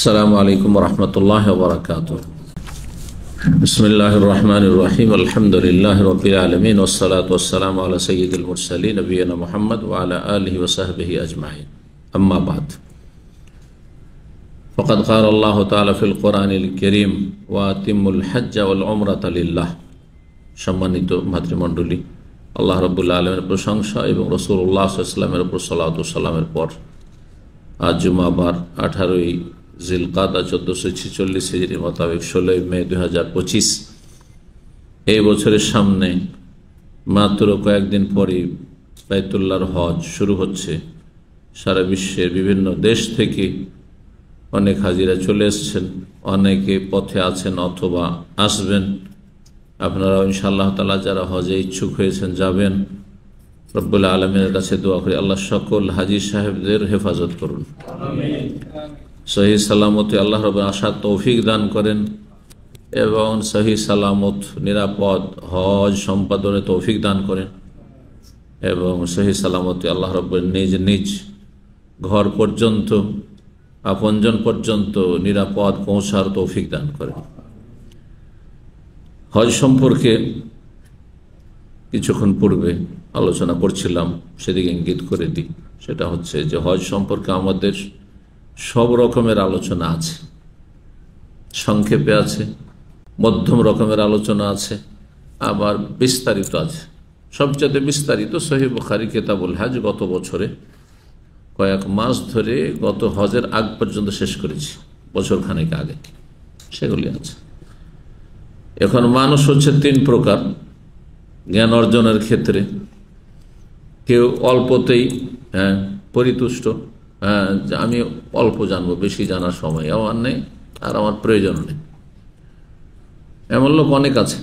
আসসালামু আলাইকুম রহমতুল্লাহ বারাকাতুহ। বিসমিল্লাহির রহমানির রহিম। আলহামদুলিল্লাহ রাব্বিল আলামিন ওয়াসসালাতু ওয়াসসালামু আলা সাইয়্যিদিল মুরসালিন নবিয়িনা মুহাম্মদ ওয়া আলা আলিহি ওয়া সাহবিহি আজমাইন। আম্মা বাদ, ফাকাদ ক্বালা আল্লাহু তাআলা ফিল কুরআনিল কারীম ওয়া আতিমুল হজ্জ ওয়াল উমরাতা লিল্লাহ। সম্মানিত ভাতৃমণ্ডলী, আল্লাহ রাব্বুল আলামিনের প্রশংসা এবং রাসূলুল্লাহ সাল্লাল্লাহু আলাইহি ওয়াসাল্লামের উপর সালাতু ওয়া সালামের পর আজ জুমাবার 18ই জিলকাদা 1446 হিজরি মোতাবেক 16 মে 2025 এই বছরের সামনে মাত্র কয়েকদিন পরে বাইতুল্লাহর হজ শুরু হচ্ছে। সারা বিশ্বের বিভিন্ন দেশ থেকে অনেক হাজিরা চলে এসছেন, অনেকে পথে আছেন অথবা আসবেন। আপনারা ইনশাআল্লাহ তাআলা যারা হজে ইচ্ছুক হয়েছেন যাবেন। রব্বুল আলামিনের কাছে দোয়া করি আল্লাহ সকল হাজী সাহেবদের হেফাজত করুন, সহি সালামতে আল্লাহ রাব্বুল আশার তৌফিক দান করেন এবং সহি সালামত নিরাপদ হজ সম্পাদনে তৌফিক দান করেন এবং সহি সালামতে আল্লাহ রাব্বুল নিজ নিজ ঘর পর্যন্ত আপনজন পর্যন্ত নিরাপদ পৌঁছার তৌফিক দান করেন। হজ সম্পর্কে কিছুক্ষণ পূর্বে আলোচনা করছিলাম, সেদিকে ইঙ্গিত করে দিই। সেটা হচ্ছে যে হজ সম্পর্কে আমাদের সব রকমের আলোচনা আছে, সংক্ষেপে আছে, মধ্যম রকমের আলোচনা আছে, আবার বিস্তারিত আছে। সবচেয়ে বিস্তারিত সহিহ বুখারী কিতাবুল হজ গত বছরে কয়েক মাস ধরে গত হজের আগ পর্যন্ত শেষ করেছি, বছর খানেক আগে, সেগুলি আছে। এখন মানুষ হচ্ছে তিন প্রকার জ্ঞান অর্জনের ক্ষেত্রে। কেউ অল্পতেই পরিতুষ্ট, আমি অল্প জানবো, বেশি জানার সময় আমার নেই আর আমার প্রয়োজন নেই, এমন লোক অনেক আছে।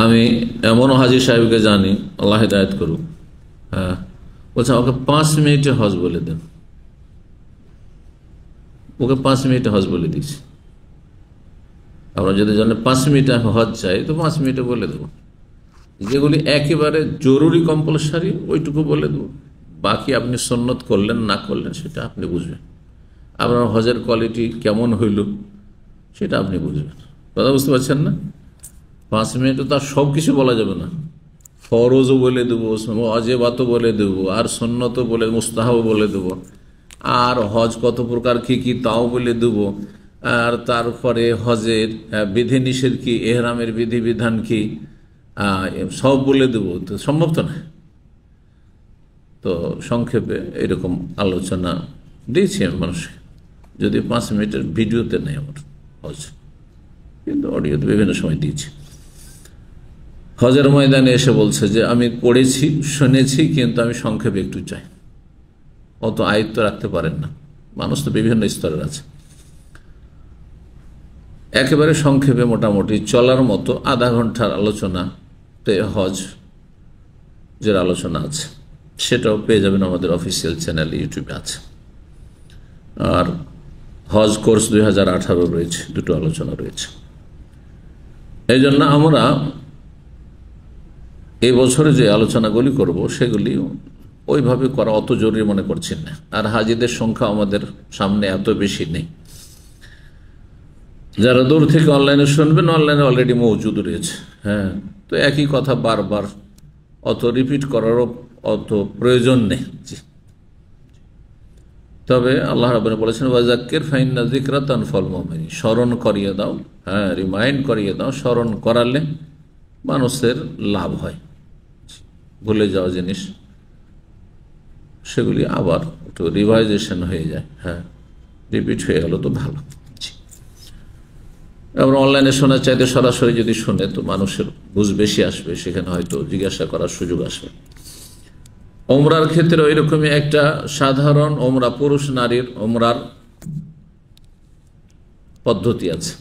আমি এমনও হাজী সাহেবকে জানি, আল্লাহ হিদায়াত করুক, বলছে ওকে 5 মিনিটে হজ বলে দেন। ওকে 5 মিনিটে হজ বলে দিয়েছি। আমরা যদি জানেন 5 মিনিটে হজ চাই তো 5 মিনিটে বলে দেবো। যেগুলি একেবারে জরুরি কম্পালসারি ওইটুকু বলে দেবো, বাকি আপনি সুন্নত করলেন না করলেন সেটা আপনি বুঝবেন। আপনার হজের কোয়ালিটি কেমন হইল সেটা আপনি বুঝবেন। কথা বুঝতে পারছেন না? 5 মিনিটে তো আর সব কিছু বলা যাবে না। ফরজও বলে দেবো, ওয়াজিবাতও বলে দেবো, আর সুন্নতও বলে, মুস্তাহাবও বলে দেবো, আর হজ কত প্রকার কি কি তাও বলে দেবো, আর তারপরে হজের বিধিনিষেধ কি, এহরামের বিধিবিধান কি, সব বলে দেবো। তো সম্ভব তো না। তো সংক্ষেপে এরকম আলোচনা দিয়েছি আমি মানুষকে, যদি 5 মিনিটের ভিডিওতে নেই আমার হজ, কিন্তু অডিওতে বিভিন্ন সময় দিয়েছি। হজের ময়দানে এসে বলছে যে আমি পড়েছি শুনেছি, কিন্তু আমি সংক্ষেপে একটু চাই। অত আয়ত্ত রাখতে পারেন না, মানুষ তো বিভিন্ন স্তরের আছে। একেবারে সংক্ষেপে মোটামুটি চলার মতো আধা ঘন্টার আলোচনাতে হজ যে আলোচনা আছে সেটাও পেয়ে যাবেন আমাদের অফিসিয়াল চ্যানেল ইউটিউবে আছে। আর হজ কোর্স 2018 রয়েছে, দুটো আলোচনা রয়েছে। এই জন্য আমরা এই বছরে যে আলোচনাগুলি করব সেগুলি ওইভাবে করা অত জরুরি মনে করছি না। আর হাজিদের সংখ্যা আমাদের সামনে এত বেশি নেই। যারা দূর থেকে অনলাইনে শুনবেন, অনলাইনে অলরেডি মৌজুদ রয়েছে। তো একই কথা বারবার অত রিপিট করারও অত প্রয়োজন নেই। তবে আল্লাহ রাব্বুল বলেছেন ওয়াজাক্কির ফাইন্না যিকরা তানফাউল মুমিনিন, স্মরণ করিয়ে দাও, রিমাইন্ড করিয়ে দাও। স্মরণ করালে মানুষের লাভ হয়। ভুলে যাওয়া জিনিস সেগুলি আবার একটু রিভাইজেশন হয়ে যায়, রিপিট হয়ে গেল তো ভালো। আমরা অনলাইনে শোনার চাইতে সরাসরি যদি শুনে তো মানুষের বুঝ বেশি আসবে, সেখানে হয়তো জিজ্ঞাসা করার সুযোগ আসবে। ওমরার ক্ষেত্রে ওই রকমই একটা সাধারণ ওমরা, পুরুষ নারীর ওমরার পদ্ধতি আছে।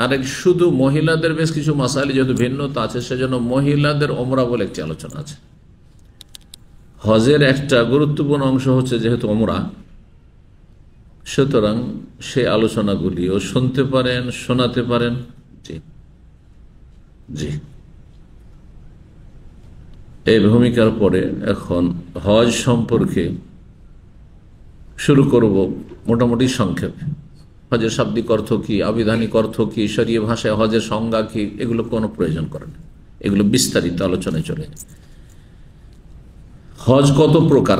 আরেক শুধু মহিলাদের বেশ কিছু মাসাইলে যেহেতু ভিন্নতা আছে, সেজন্য মহিলাদের ওমরা বলে একটি আলোচনা আছে। হজের একটা গুরুত্বপূর্ণ অংশ হচ্ছে যেহেতু ওমরা, সুতরাং সেই আলোচনাগুলিও শুনতে পারেন, শোনাতে পারেন। জি জি, এই ভূমিকার পরে এখন হজ সম্পর্কে শুরু করব মোটামুটি সংক্ষেপে। হজের শাব্দিক অর্থ কি, আবিধানিক অর্থ কি, শরীয় ভাষায় হজের সংজ্ঞা কি, এগুলো কোনো প্রয়োজন করে না, এগুলো বিস্তারিত আলোচনায় চলে যায়। হজ কত প্রকার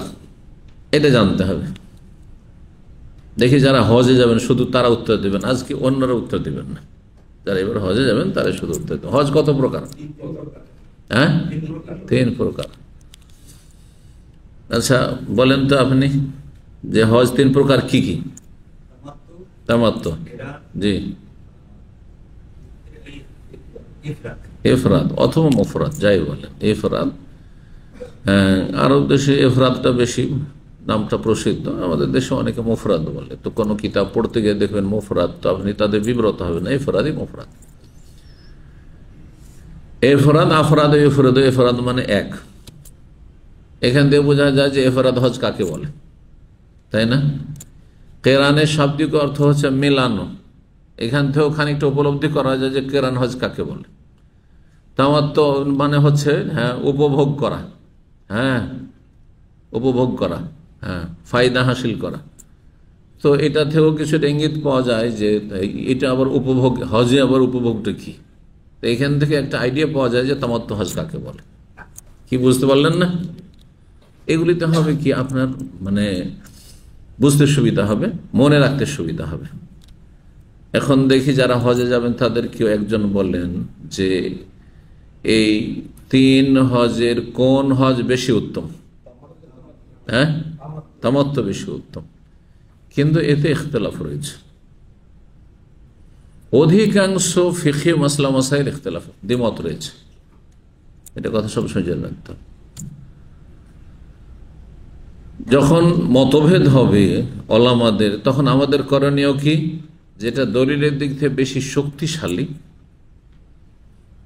এটা জানতে হবে। দেখি যারা হজে যাবেন শুধু তারা উত্তর দেবেন, আজকে অন্যরা উত্তর দেবেন না। যারা এবার হজে যাবেন তারা শুধু উত্তর দেবেন। হজ কত প্রকার? হ্যাঁ, 3 প্রকার। আচ্ছা বলেন তো আপনি যে হজ 3 প্রকার কি কি? তামাত্তু, জি, ইফরাদ অথবা মুফরাদ, যাই বলেন ইফরাদ। আরব দেশে ইফরাদটা বেশি, নামটা প্রসিদ্ধ। আমাদের দেশে অনেকে মুফরাদ বলে। তো কোনো কিতাব পড়তে গিয়ে দেখবেন মুফরাদ, তো আপনি তাদের বিব্রত হবেন, ইফরাদই মুফরাদ। ইফরাদ, আফরাদ, ইফরাদ, ইফরাদ মানে এক। এখান থেকে বোঝা যায় যে ইফরাদ হজ কাকে বলে, তাই না? কেরানের শাব্দিক অর্থ হচ্ছে মেলানো। এখান থেকেও খানিকটা উপলব্ধি করা যায় যে কেরান হজ কাকে বলে। তামাত্তু মানে হচ্ছে উপভোগ করা, উপভোগ করা, ফায়দা হাসিল করা। তো এটা থেকেও কিছুটা ইঙ্গিত পাওয়া যায় যে এটা আবার উপভোগ, হজে আবার উপভোগটা কি। তো এখান থেকে একটা আইডিয়া পাওয়া যায় যে তামাত্তু হজ কাকে বলে। কি বুঝতে পারলেন না? এগুলিতে হবে কি আপনার মানে বুঝতে সুবিধা হবে, মনে রাখতে সুবিধা হবে। এখন দেখি যারা হজে যাবেন তাদের কেউ একজন বললেন যে এই 3 হজের কোন হজ বেশি উত্তম? তামাত্তু বেশি উত্তম, কিন্তু এতে ইখতিলাফ রয়েছে। অধিকাংশ ফিকহি মাসলা মাসাইল ইখতিলাফ, দ্বিমত রয়েছে। এটা কথা সবসময় জেনে রাখতে হবে। যখন মতভেদ হবে ওলামাদের, তখন আমাদের করণীয় কি? যেটা দলিলের দিক থেকে বেশি শক্তিশালী,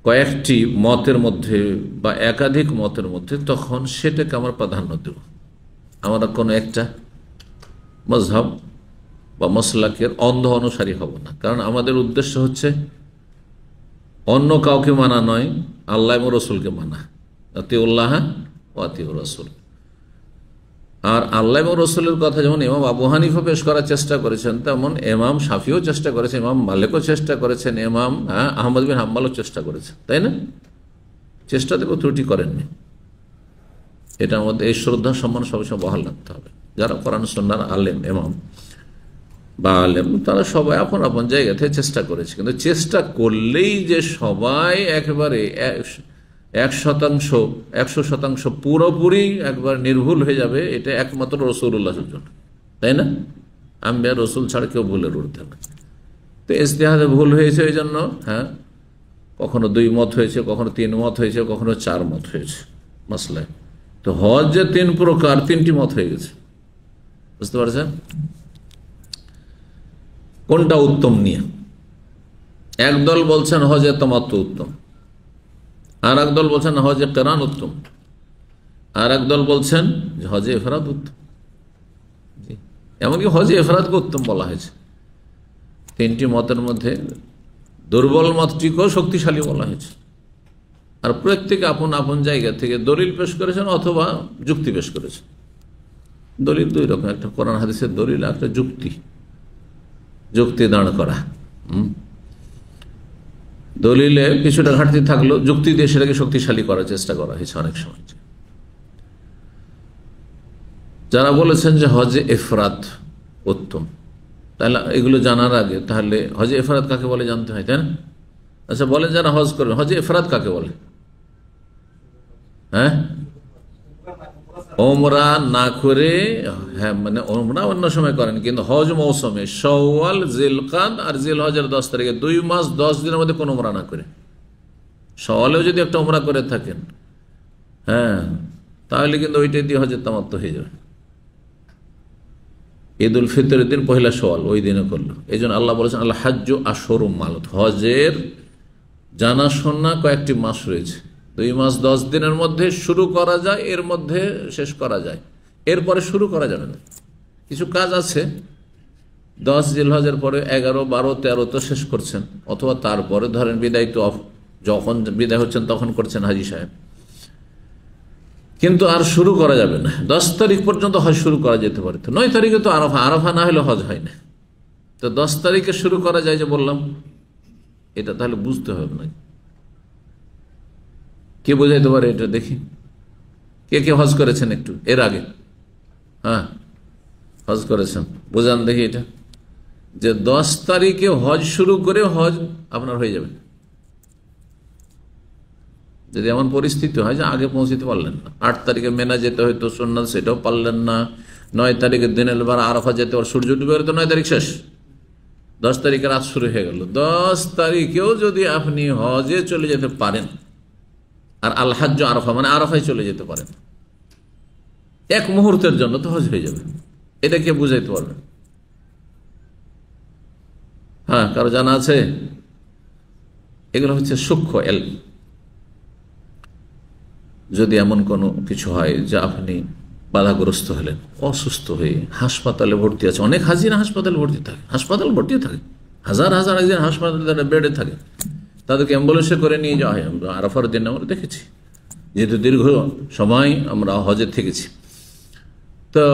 কয়েকটি মতের মধ্যে বা একাধিক মতের মধ্যে, তখন সেটাকে আমরা প্রাধান্য দেব। আমরা কোনো একটা মজহব বা মাসলাকের অন্ধ অনুসারী হব না। কারণ আমাদের উদ্দেশ্য হচ্ছে অন্য কাউকে মানা নয়, আল্লাহ এবং রসুলকে মানা। আতিউল্লাহ ওয়া আতিউর রাসূল। আর আল্লাহ এবং রসুলের কথা যেমন ইমাম আবু হানিফা পেশ করার চেষ্টা করেছেন, তেমন ইমাম শাফিও চেষ্টা করেছেন, ইমাম মালিকও চেষ্টা করেছেন, ইমাম আহমদ বিন হাম্বলও চেষ্টা করেছেন, তাই না? চেষ্টা থেকে ত্রুটি করেননি। এটা আমাদের এই শ্রদ্ধা সম্মান সবসময় বহাল রাখতে হবে। যারা কোরআন সুন্নাহর আলেম, ইমাম বা আলেম, তারা সবাই আপন আপন জায়গা থেকে চেষ্টা করেছে। কিন্তু চেষ্টা করলেই যে সবাই একেবারে 100% পুরোপুরি একবার নির্ভুল হয়ে যাবে, এটা একমাত্র রাসূলুল্লাহর জন্য, তাই না? আম্বিয়া রসুল ছাড়া কেউ ভুলের ঊর্ধ্বে না। তো ইজতিহাদে ভুল হয়েছে, এই জন্য কখনো 2 মত হয়েছে, কখনো 3 মত হয়েছে, কখনো 4 মত হয়েছে মাসলায়। তো হজ যে 3 প্রকার, 3টি মত হয়ে গেছে। বুঝতে পারছেন কোনটা উত্তম নিয়ে? একদল বলছেন হজে তামাত্তু উত্তম, আর একদল বলছেন হজে কেরান উত্তম, আর একদল বলছেন হজে ইফরাদ উত্তম। এমনকি হজে ইফরাদকে উত্তম বলা হয়েছে। 3টি মতের মধ্যে দুর্বল মতটিকেও শক্তিশালী বলা হয়েছে। আর প্রত্যেকে আপন আপন জায়গা থেকে দলিল পেশ করেছেন অথবা যুক্তি পেশ করেছেন। দলিল 2 রকম, একটা কোরআন হাদিসের দলিল, একটা যুক্তি দাঁড় করা। দলিলে কিছুটা ঘাটতি থাকলো, যুক্তি দিয়ে সেটাকে শক্তিশালী করার চেষ্টা করা হয়েছে অনেক সময়। যারা বলেছেন যে হজে ইফরাদ উত্তম, তাহলে এগুলো জানার আগে তাহলে হজে ইফরাদ কাকে বলে জানতে হয়, তাই না? আচ্ছা বলেন, যারা হজ করবেন হজে ইফরাদ কাকে বলে? ওমরা না করে, মানে ওমরা অন্য সময় করেন, কিন্তু হজ মৌসুমে শাওয়াল, জিলকাদ আর জিলহজের 10 তারিখে 2 মাস 10 দিনের মধ্যে কোন ওমরা না করে, শাওয়ালেও যদি একটা ওমরা করে থাকেন, তাহলে কিন্তু ওইটাই দিয়ে হজের তামাত্তু হয়ে যাবে। ঈদ উল ফিতরের দিন 1লা শাওয়াল, ওই দিনে করলো। এই জন্য আল্লাহ বলেছেন আল হাজ্জু আশহুরুম মা'লুম, হজের জানাশোনা কয়েকটি মাস রয়েছে। 2 মাস 10 দিনের মধ্যে শুরু করা যায়, এর মধ্যে শেষ করা যায়, এরপরে শুরু করা যাবে না। কিছু কাজ আছে 10 জিলহজের পরে 11, 12, 13 তো শেষ করছেন, অথবা তারপরে ধরেন বিদায়, তো যখন বিদায় হচ্ছেন তখন করছেন হাজি সাহেব। কিন্তু আর শুরু করা যাবে না। 10 তারিখ পর্যন্ত হজ শুরু করা যেতে পারে, তো 9 তারিখে তো আরাফা, আরাফা না হলে হজ হয় না। তো 10 তারিখে শুরু করা যায় যে বললাম, এটা তাহলে বুঝতে হবে না। কে বোঝাইতে পারে এটা দেখি? কে কে হজ করেছেন একটু এর আগে? হ্যাঁ, হজ করেছেন, বোঝান দেখি এটা, যে 10 তারিখে হজ শুরু করে হজ আপনার হয়ে যাবে। যদি এমন পরিস্থিতি হয় যে আগে পৌঁছতে পারলেন না, 8 তারিখে মেনা যেতে হয়তো সুন্নাত, সেটাও পারলেন না, 9 তারিখে দিনের বেলা আরাফা যেতে, সূর্য ডুবে গেলে তো 9 তারিখ শেষ, 10 তারিখে রাত শুরু হয়ে গেল। 10 তারিখেও যদি আপনি হজে চলে যেতে পারেন, আর আল হাজ্জ আরাফা মানে আরাফায় চলে যেতে পারেন এক মুহূর্তের জন্য, তো হজ হয়ে যাবে। এটা কে বুঝাইতে পারবেন? হ্যাঁ, কারো জানা আছে? এগুলো হচ্ছে সূক্ষ্ম ইলম। যদি এমন কোনো কিছু হয় যে আপনি বাধাগ্রস্ত হলেন, অসুস্থ হয়ে হাসপাতালে ভর্তি আছে, অনেক হাজিরা হাসপাতালে ভর্তি থাকে, হাসপাতাল ভর্তি থাকে, হাজার হাজার হাজিরা হাসপাতালে বেডে থাকে, তাদেরকে অ্যাম্বুলেন্সে করে নিয়ে যাওয়া হয়। আমরা আরাফার দিন আমরা দেখেছি, যেহেতু দীর্ঘ সময় আমরা হজে থেকেছি, তো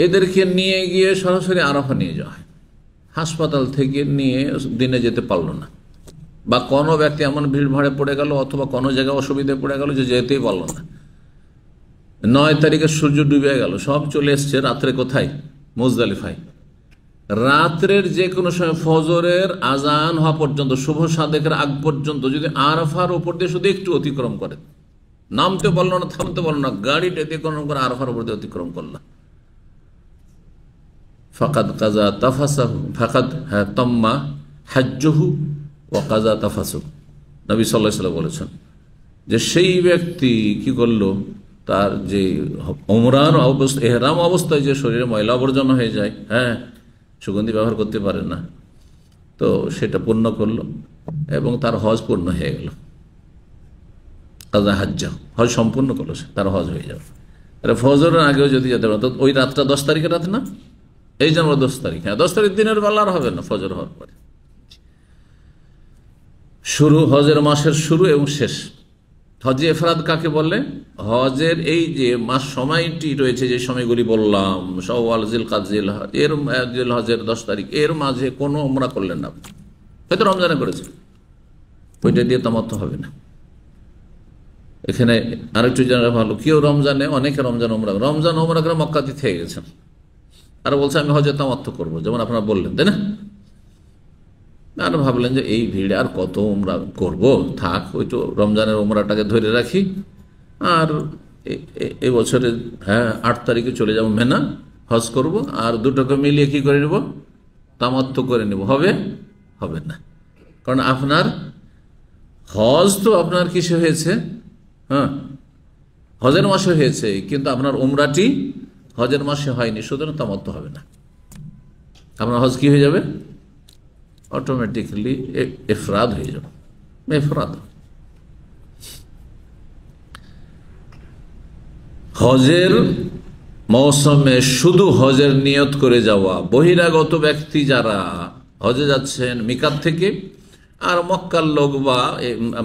এদেরকে নিয়ে গিয়ে সরাসরি আরাফা নিয়ে যাওয়া হয়। হাসপাতাল থেকে নিয়ে দিনে যেতে পারলো না, বা কোনো ব্যক্তি এমন ভিড় ভাড়ে পড়ে গেল, অথবা কোনো জায়গায় অসুবিধায় পড়ে গেল যে যেতেই পারলো না। 9 তারিখে সূর্য ডুবে গেল, সব চলে এসছে রাত্রে কোথায়? মুজদালিফায়। রাত্রের যে কোনো সময় ফজরের আজান হওয়া পর্যন্ত, শুভ সাদেকের আগ পর্যন্ত যদি আরাফার উপর দিয়ে শুধু একটু অতিক্রম করে, নামতে পারলো না, থামতে পারলো না, গাড়িটা অতিক্রম করে আরাফার উপর দিয়ে অতিক্রম করলো, ফাকাদ কাজা তাফাসাহু, ফাকাদ তাম্মা হাজ্জুহু ওয়া কাজা তাফাসুহু। নবী সাল্লাল্লাহু আলাইহি ওয়াসাল্লাম বলেছেন যে সেই ব্যক্তি কি করলো, তার যে উমরার অবস্থা, ইহরাম অবস্থায় যে শরীরে ময়লা আবর্জনা হয়ে যায়, হ্যাঁ, সুগন্ধি ব্যবহার করতে পারে না, তো সেটা পূর্ণ করলো এবং তার হজ পূর্ণ হয়ে গেল। কাজা হাজ্জা, হজ সম্পূর্ণ করলো, তার হজ হয়ে যাবে। ফজরের আগেও যদি যেতে পারে, তো ওই রাতটা 10 তারিখের রাত না, এই জন্য 10 তারিখ, হ্যাঁ 10 তারিখ দিনের বেলা আর হবে না, ফজর হওয়ার পরে শুরু, হজের মাসের শুরু এবং শেষ। হজে এফরাদ কাকে বলে? হজের এই যে মাস সময়টি রয়েছে, যে সময়গুলি বললাম, শাওয়াল, জিলকাদ, জিলহজ, এর জিলহজের 10 তারিখ, এর মাঝে কোনো উমরা করলেন না, হয়তো রমজানে করেছেন, ওইটা দিয়ে তামাত্তু হবে না। এখানে আরেকটু জানা ভালো, কেউ রমজানে, অনেকে রমজান উমরা করে মক্কাতে থেকে গেছেন, আর বলছে আমি হজে তামাত্তু করবো, যেমন আপনারা বললেন, তাই না? আর ভাবলেন যে এই ভিড়ে আর কত উমরা করব, থাক ওই তো রমজানের উমরাটাকে ধরে রাখি, আর এই বছরে 8 তারিখে চলে যাব মেনা, হজ করব, আর দুটোকে মিলিয়ে কি করে নেব, তামাত্তু করে নেব। হবে? হবে না, কারণ আপনার হজ তো আপনার কিসে হয়েছে, হ্যাঁ হজের মাসে হয়েছে, কিন্তু আপনার উমরাটি হজের মাসে হয়নি, সুতরাং তামাত্তু হবে না। আপনার হজ কি হয়ে যাবে? অটোমেটিকলি ইফরাদ হয়ে যাবে, ইফরাদ। হজের মৌসুমে শুধু হজের নিয়ত করে যাওয়া, বহিরাগত ব্যক্তি যারা হজে যাচ্ছেন মিকাত থেকে, আর মক্কার লোক বা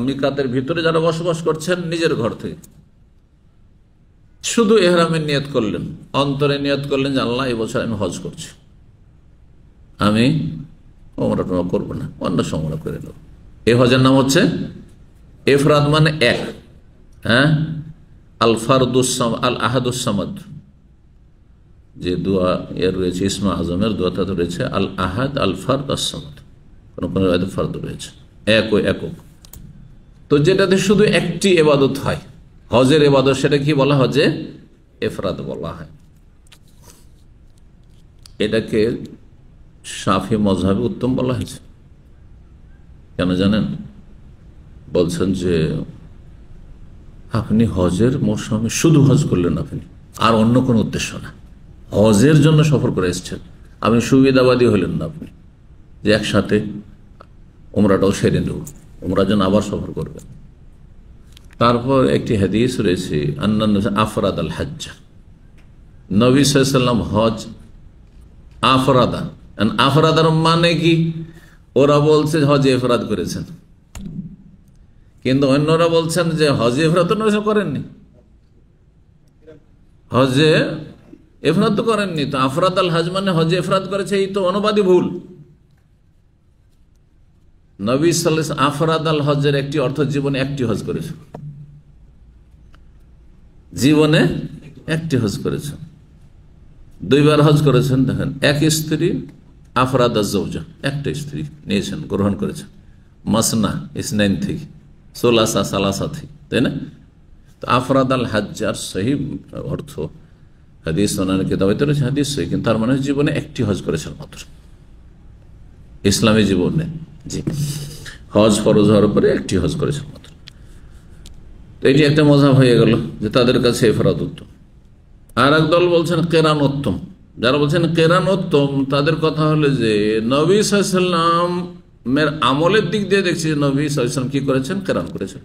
মিকাতের ভিতরে যারা বসবাস করছেন নিজের ঘর থেকে, শুধু ইহরামের নিয়ত করলেন, অন্তরে নিয়ত করলেন যে আল্লাহ এই বছর আমি হজ করছি, আমি ওমরা করবো না, অন্য সমরা করে নেব। এই হজের নাম হচ্ছে ইফরাদ, মানে এক। হ্যাঁ, আল ফারদুস আল আহাদুস সামাদ, যে দোয়া এর রয়েছে ইসমা আজমের দোয়াটা রয়েছে আল আহাদ আল ফারদ আস সামাদ, কোনো কোনো ফারদ রয়েছে এক ও একক। তো যেটাতে শুধু একটি ইবাদত হয়, হজের ইবাদত, সেটা কি বলা হয়? যে ইফরাদ বলা হয়। এটাকে শাফি মযহাবে উত্তম বলা হয়েছে। কেন জানেন? বলছেন যে আপনি হজের মৌসুমে শুধু হজ করলেন, আপনি আর অন্য কোনো উদ্দেশ্য না, হজের জন্য সফর করে এসেছেন, আপনি সুবিধাবাদী হলেন না, আপনি যে একসাথে উমরাটাও সেরে নেব, উমরার জন্য আবার সফর করবেন। তারপর একটি হাদিস রয়েছে আফরাদ আল হজ্জ, নবী সাল্লাল্লাহু আলাইহি ওয়াসাল্লাম হজ আফরাদা, আফরাদার মানে কি? ওরা বলছে হজে ইফরাদ করেছেন, কিন্তু অন্যরা বলছেন যে হজে ইফরাদ করেননি, হজে এফরাদ তো করেননি, তো আফরাদ আল হজ মানে হজে এফরাদ করেছে, এই তো অনুবাদই ভুল। নবী সাল্লাল্লাহু আলাইহি ওয়াসাল্লাম আফরাদ আল হজের একটি অর্থ জীবনে একটি হজ করেছে, জীবনে একটি হজ করেছেন, 2 বার হজ করেছেন। দেখেন, এক স্ত্রী আফরাদ আজ-জাওজা, একটা স্ত্রী নিয়েছেন, গ্রহণ করেছেন, মাসনা ইসনাইন থেকে, সোলাসা সালাসা থেকে, তাই না? তো আফরাদ আল হজ্জার সহি অর্থ হাদিস ওনার কিতাবে তো রয়েছে, হাদিস সহি, কিন্তু তার মানে জীবনে একটি হজ করেছেন মাত্র, ইসলামী জীবনে। জি, হজ ফরজ হওয়ার পরে একটি হজ করেছেন মাত্র। তো এটি একটা মজাব হয়ে গেল যে তাদের কাছে এফরাদ উত্তম। আর এক দল বলছেন কেরান উত্তম। যারা বলছেন কেরান উত্তম, তাদের কথা হলো যে নবী সাল্লাল্লাহু আলাইহি ওয়াসাল্লামের আমলের দিক দিয়ে দেখছি যে নবী সাল্লাল্লাহু আলাইহি ওয়াসাল্লাম কি করেছেন, কেরান করেছেন।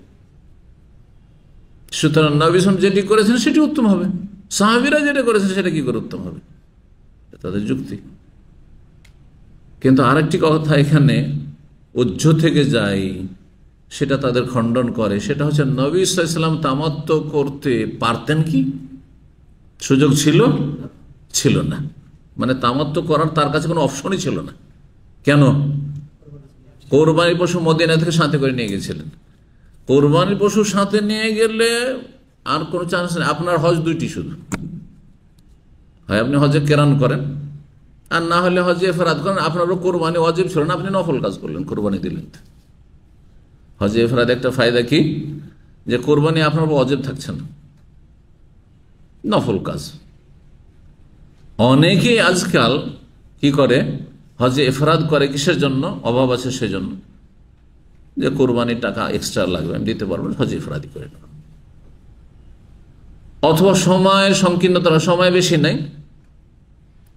সুতরাং নবী সাল্লাল্লাহু যেটি করেছেন সেটি উত্তম হবে, সাহাবীরা যেটা করেছেন সেটা কি করে উত্তম হবে, তাদের যুক্তি। কিন্তু আরেকটি কথা এখানে উজ্জ্ব থেকে যায়, সেটা তাদের খণ্ডন করে, সেটা হচ্ছে নবী সাল্লাল্লাহু আলাইহি ওয়াসাল্লাম তামাত্ম করতে পারতেন কি, সুযোগ ছিল না, মানে তামাত্ম করার তার কাছে কোনো অপশনই ছিল না। কেন? কোরবানির পশু মদিনা থেকে সাথে করে নিয়ে গেছিলেন, কোরবানির পশু সাথে নিয়ে গেলে আর কোনো চান্স নেই। আপনার হজ 2টি শুধু, হয় আপনি হজে কেরান করেন, আর না হলে হজে এফরাদ করেন। আপনারও কোরবানি ওয়াজিব ছিল না, আপনি নফল কাজ করলেন, কোরবানি দিলেন। হজে এফরাদ একটা ফায়দা কি, যে কোরবানি আপনার ওয়াজিব থাকছে না, নফল কাজ। অনেকেই আজকাল কি করে, হজে এফরাদ করে কিসের জন্য, অভাব আছে সেজন্য, যে কোরবানির টাকা এক্সট্রা লাগবে, আমি দিতে পারবো, হজে এফরাদি করে নেব। অথবা সময়ের সংকীর্ণতা, সময় বেশি নাই,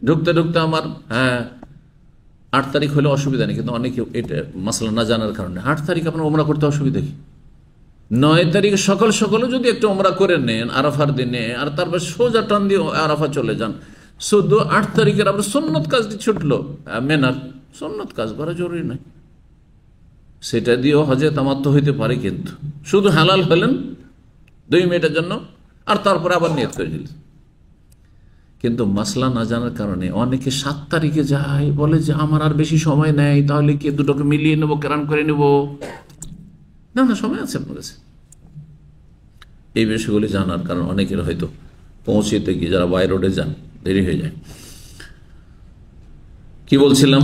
ঢুকতে ঢুকতে আমার 8 তারিখ হলে অসুবিধা নেই, কিন্তু অনেকে এটা মাসলা না জানার কারণে 8 তারিখ আপনার ওমরা করতে অসুবিধা কি, 9 তারিখে সকালে যদি একটু ওমরা করে নেন আরাফার দিনে, আর তারপর সোজা টান দিয়ে আরাফা চলে যান, শুধু 8 তারিখের আপনার সুন্নত কাজটি ছুটলো, মেনার সুন্নত কাজ করা জরুরি নয়, সেটা দিয়েও হজে তামাত্ম হইতে পারে। কিন্তু শুধু হালাল হলেন 2 মিনিটের জন্য, আর তারপরে আবার নিয়ত করে নিলেন। কিন্তু মাসলা না জানার কারণে অনেকে 7 তারিখে যায়, বলে যে আমার আর বেশি সময় নেই, তাহলে কি দুটোকে মিলিয়ে নেবো, কেরান করে নেব। না, সময় আছে আপনার কাছে। এই বিষয়গুলি জানার কারণ অনেকের হয়তো পৌঁছতে গিয়ে, যারা বাই রোডে যান, দেরি হয়ে যায়। কি বলছিলাম,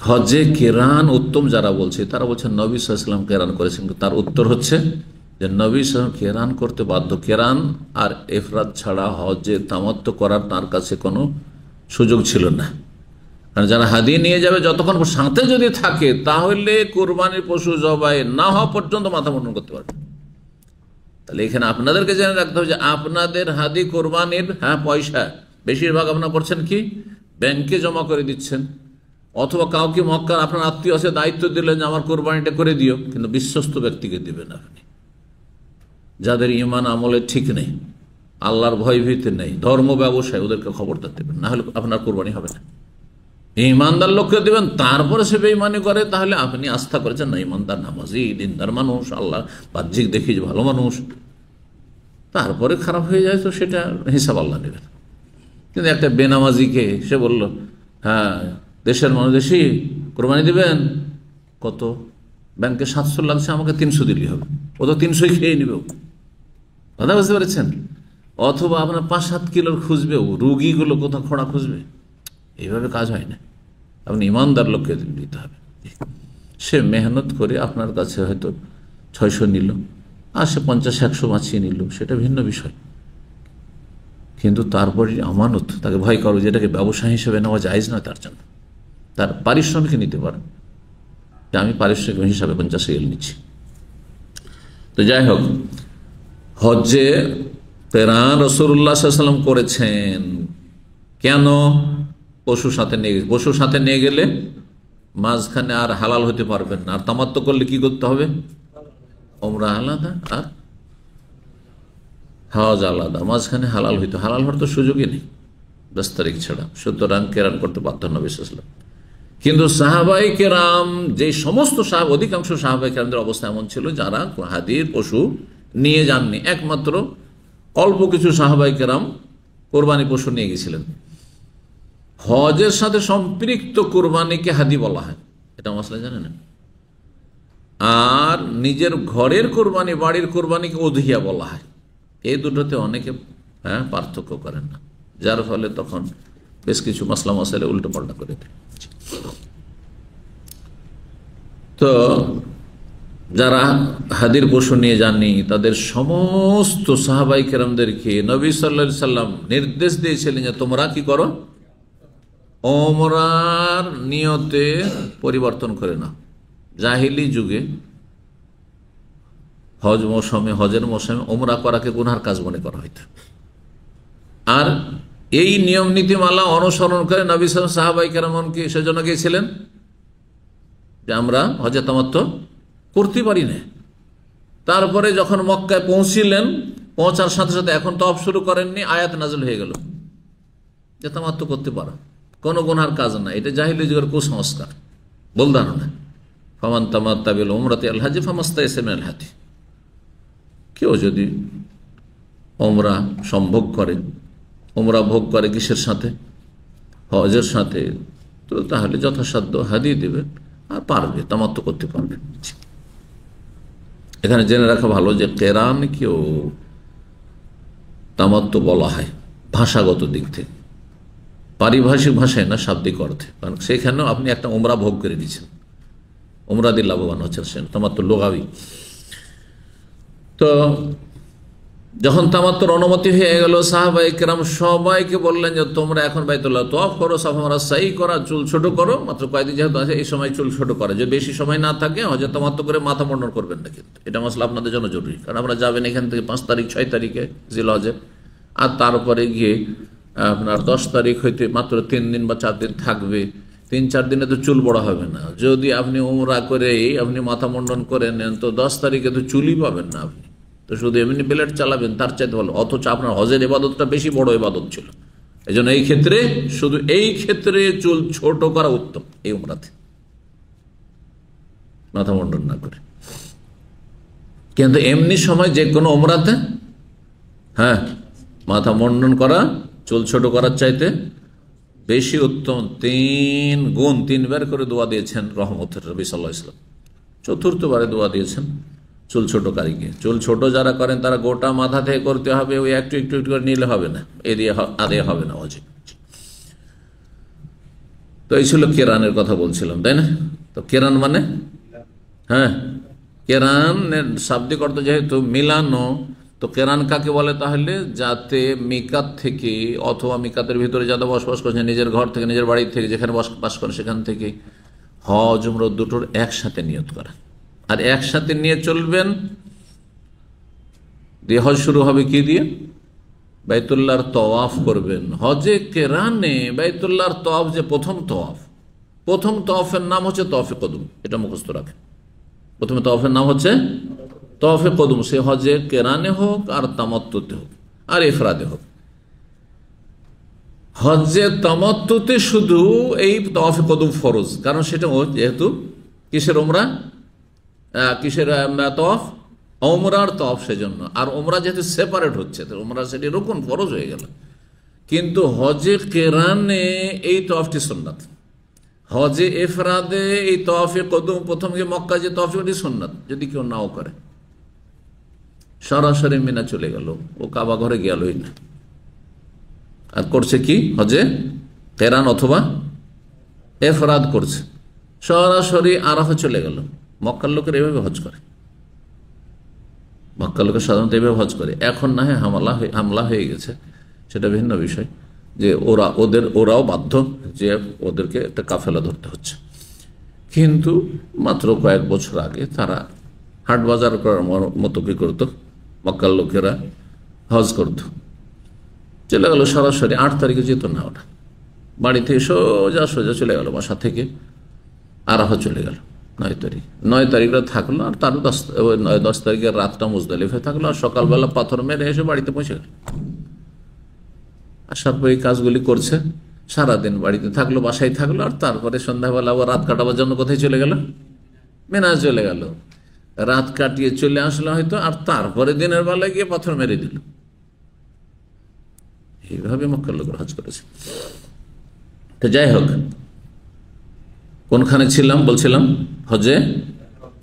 হজে কেরান উত্তম যারা বলছে, তারা বলছেন নবী সাল্লাল্লাহু আলাইহি ওয়াসাল্লাম কেরান করেছেন। তার উত্তর হচ্ছে যে নবী সাল্লাল্লাহু আলাইহি ওয়াসাল্লাম কেরান করতে বাধ্য। কেরান আর ইফরাদ ছাড়া হজে তামাত্ম করার তার কাছে কোনো সুযোগ ছিল না। কারণ যারা হাদিয়া নিয়ে যাবে, যতক্ষণ সাথে যদি থাকে, তাহলে কোরবানির পশু জবাই না হওয়া পর্যন্ত মাথা মুন্ডন করতে পারবে। তাহলে এখানে আপনাদেরকে জেনে রাখতে হবে যে আপনাদের হাদি কোরবানির পয়সা বেশিরভাগ আপনারা করছেন কি, ব্যাংকে জমা করে দিচ্ছেন, অথবা কাউকে মক্কার আপনার আত্মীয় আছে দায়িত্ব দিলেন যে আমার কোরবানিটা করে দিও, কিন্তু বিশ্বস্ত ব্যক্তিকে দিবেন আপনি, যাদের ইমান আমলে ঠিক নেই, আল্লাহর ভয় ভীতি নেই, ধর্ম ব্যবসায়, ওদেরকে খবরদার দেবেন, না হলে আপনার কোরবানি হবে না। ইমানদার লোককে দেবেন, তারপরে সে বেঈমানি করে, তাহলে আপনি আস্থা করেছেন না ইমানদার, নামাজি, দিনদার মানুষ, আল্লাহ বাহ্যিক দেখি যে ভালো মানুষ, তারপরে খারাপ হয়ে যায়, তো সেটা হিসাব আল্লাহ নেবেন। কিন্তু একটা বেনামাজিকে সে বলল, দেশের মানুষ দেশি কোরবানি দিবেন, কত ব্যাংকে 700 লাগছে, আমাকে 300 দিলেই হবে, ও তো 300 খেয়ে নিবে, কথা বুঝতে পেরেছেন? অথবা আপনার 5-7 কিলোর খুঁজবে, রুগীগুলো কোথাও খোঁড়া খুঁজবে, এইভাবে কাজ হয় না। আপনি ইমানদার লোককে দিতে হবে। সে মেহনত করে আপনার কাছে হয়তো 600 নিল, আর সে 50-100 বাঁচিয়ে নিল, সেটা ভিন্ন বিষয়। কিন্তু তারপরে আমানত, তাকে ভয় করো, যেটাকে ব্যবসা হিসেবে নেওয়া জায়েজ নয় তার জন্য, তার পারিশ্রমিক নিতে পারে, যে আমি পারিশ্রমিক হিসাবে 50 রিয়াল নিচ্ছি। তো যাই হোক, হজ্জে কেরান রাসূলুল্লাহ সাল্লাল্লাহু আলাইহি ওয়াসাল্লাম করেছেন। কেন? পশু সাথে নিয়ে গেলে মাঝখানে আর হালাল হতে পারবেন না। আর তামাত্ম করলে কি করতে হবে? ওমরা আলাদা আর হজ আলাদা, মাঝখানে হালাল হওয়ার তো সুযোগই নেই 10 তারিখ ছাড়া। সুতরাং কেরান করতে বাধ্য নবী সাল্লাল্লাহু আলাইহি ওয়াসাল্লাম। কিন্তু সাহাবাই কেরাম, যে সমস্ত অধিকাংশ সাহাবাই কেরামদের অবস্থা এমন ছিল যারা হাদির পশু নিয়ে যাননি, একমাত্র অল্প কিছু সাহাবায়ে কেরাম কোরবানি পশু নিয়ে গেছিলেন। হজের সাথে সম্পৃক্ত কোরবানিকে হাদি বলা হয়, এটা মশলা জানেন না। আর নিজের ঘরের কোরবানি, বাড়ির কোরবানিকে উযহিয়া বলা হয়। এই দুটোতে অনেকে পার্থক্য করেন না, যার ফলে তখন বেশ কিছু মাসলা মশাইলে উল্টো পাল্টা করে দেয়। তো যারা হাদির পশু নিয়ে যাননি তাদের সমস্ত সাহাবাই কেরামদেরকে নবী সাল্লাল্লাহু আলাইহি সাল্লাম নির্দেশ দিয়েছিলেন যে তোমরা কি করো, ওমরার নিয়তে পরিবর্তন করে নাও। জাহিলি যুগে হজের মৌসুমে ওমরা করাকে গুনহার কাজ মনে করা হইত। আর এই নিয়ম নীতিমালা অনুসরণ করে নবী সাল্লাল্লাহু আলাইহি সাহাবাই কেরামকে সেজন্য গিয়েছিলেন যে আমরা হজে তামাত্তু করতে পারি না। তারপরে যখন মক্কায় পৌঁছিলেন, পৌঁছার সাথে সাথে এখন তওয়াফ শুরু করেননি, আয়াত নাযিল হয়ে গেল যে তামাত্তু করতে পারো, কোনো গুনহার কাজ না। এটা জাহিলি যুগের কুসংস্কার, ভুল ধারণা। ফামান তামাত্তা বিল উমরাতি আল হাজ্জি ফামাস্তাইসারা মিনাল হাদি। কেউ যদি ওমরা সম্ভোগ করে, ওমরা ভোগ করে কিসের সাথে, হজের সাথে, তো তাহলে যথাসাধ্য হাদিয়ে দেবে আর পারবে, তামাত্তু করতে পারবে। এখানে জেনে রাখা ভালো যে কেরানকেও তামাত্তু বলা হয় ভাষাগত দিক থেকে, পারিভাষিক ভাষায় না, শাব্দিক অর্থে। কারণ সেখানেও আপনি একটা ওমরা ভোগ করে দিচ্ছেন, ওমরা দিয়ে লাভবান হচ্ছেন, তামাত্তু লুগাবি। তো যখন তামাত্তুর অনুমতি হয়ে গেল, সাহাবায়ে কেরাম সবাইকে বললেন যে তোমরা এখন বাইতুল্লাহ তওয়াফ করো, সাফা মারওয়া সাই করা, চুল ছোট করো। মাত্র কয়েকদিন যেহেতু আছে, এই সময় চুল ছোট করে, যদি বেশি সময় না থাকে হজে তামাত্তু করে মাথা মুন্ডন করবেন না। কিন্তু এটা মশলা আপনাদের জন্য জরুরি, কারণ আমরা যাবেন এখান থেকে 5 তারিখ 6 তারিখে জিলহজে, আর তারপরে গিয়ে আপনার 10 তারিখ হইতে মাত্র 3 দিন বা 4 দিন থাকবে। 3-4 দিনে তো চুল বড় হবে না। যদি আপনি উমরা করে আপনি মাথা মুন্ডন করে নেন, তো 10 তারিখে তো চুলই পাবেন না আপনি, তো শুধু এমনি বেলেট চালাবেন, তার চাইতে ভালো। অথচ আপনার হজের ইবাদতটা বেশি বড় ইবাদত ছিল। এই জন্য এই ক্ষেত্রে, শুধু এই ক্ষেত্রে চুল ছোট করা উত্তম, এই উমরাতে মাথা মুন্ডন না করে। কিন্তু এমনি সময় যে কোনো উমরাতে মাথা মুন্ডন করা চুল ছোট করার চাইতে বেশি উত্তম। 3 গুণ, 3 বার করে দোয়া দিয়েছেন রহমতের নবী সাল্লাল্লাহু আলাইহি ওয়াসাল্লাম। 4র্থবারে দোয়া দিয়েছেন চুল ছোটকারীকে। চুল ছোট যারা করেন তারা গোটা মাথা থেকে করতে হবে, ওই একটু একটু একটু করে নিলে হবে না, এ দিয়ে আদায় হবে না অজে। তো এই ছিল কেরানের কথা বলছিলাম, তাই না? তো কেরান মানে কেরানের শাব্দিক অর্থ যেহেতু মিলানো, তো কেরান কাকে বলে তাহলে? যাতে মিকাত থেকে অথবা মিকাতের ভিতরে যারা বসবাস করছে, নিজের ঘর থেকে, নিজের বাড়ি থেকে, যেখানে বসবাস করে সেখান থেকে হজ উমরা দুটোর একসাথে নিয়ত করা। আর একসাথে নিয়ে চলবেন। দিয়ে হজ শুরু হবে কি দিয়ে? বাইতুল্লাহর তওয়াফ করবেন। হজে কেরানে বাইতুল্লাহর তওয়াফ যে প্রথম তওয়াফের নাম হচ্ছে তওয়াফে কদুম, এটা মুখস্থ রাখেন। প্রথমে তওয়াফের নাম হচ্ছে তওয়াফে কদুম, সে হজে কেরানে হোক আর তামাত্তুতে হোক আর ইফরাদে হোক। হজে তামাত্তুতে শুধু এই তওয়াফে কদুম ফরজ, কারণ সেটা যেহেতু কিসের উমরা, কিসের তওয়াফ, ওমরার তওয়াফ, সেজন্য। আর ওমরা যেহেতু সেপারেট হচ্ছে, তো ওমরা সেটি রুকুন, ফরজ হয়ে গেল। কিন্তু হজে কেরানে এই তওয়াফটি সুন্নাত, হজে ইফরাদে এই তওয়াফে কদুম, প্রথম গিয়ে মক্কা যে তওয়াফ, ওটি সুন্নাত। যদি কেউ নাও করে, সরাসরি মিনা চলে গেল, ও কাবা ঘরে গেলই না, আর করছে কি? হজে কেরান অথবা ইফরাদ করছে, সরাসরি আরাফা চলে গেল। মক্কার লোকের এভাবে হজ করে, মক্কার লোকের সাধারণত এভাবে হজ করে। এখন না হয় হামলা হয়ে গেছে, সেটা ভিন্ন বিষয়, যে ওরাও বাধ্য যে ওদেরকে একটা কাফেলা ধরতে হচ্ছে। কিন্তু মাত্র কয়েক বছর আগে তারা হাট বাজার করার মতো কি করতো, মক্কার লোকেরা হজ করতো, চলে গেল সরাসরি। 8 তারিখে যেত না, ওটা বাড়ি থেকে সোজা চলে গেল, বাসা থেকে আরাফা চলে গেল 9 তারিখটা থাকলো, আর তার 10 তারিখের রাতটা মুজদালিফায় থাকলো, আর সকালবেলা পাথর মেরে এসে বাড়িতে পৌঁছে গেল। আসার পরে এই কাজগুলি করছে, সারাদিন বাড়িতে থাকলো, বাসায় থাকলো, আর তারপরে সন্ধ্যাবেলা আবার রাত কাটাবার জন্য কোথায় চলে গেল? মিনা চলে গেল। রাত কাটিয়ে চলে আসলো হয়তো, আর তারপরে দিনের বেলায় গিয়ে পাথর মেরে দিল। এইভাবে মক্কার লোকের হজ করেছে। তো যাই হোক, কোনখানে ছিলাম বলছিলাম? হজে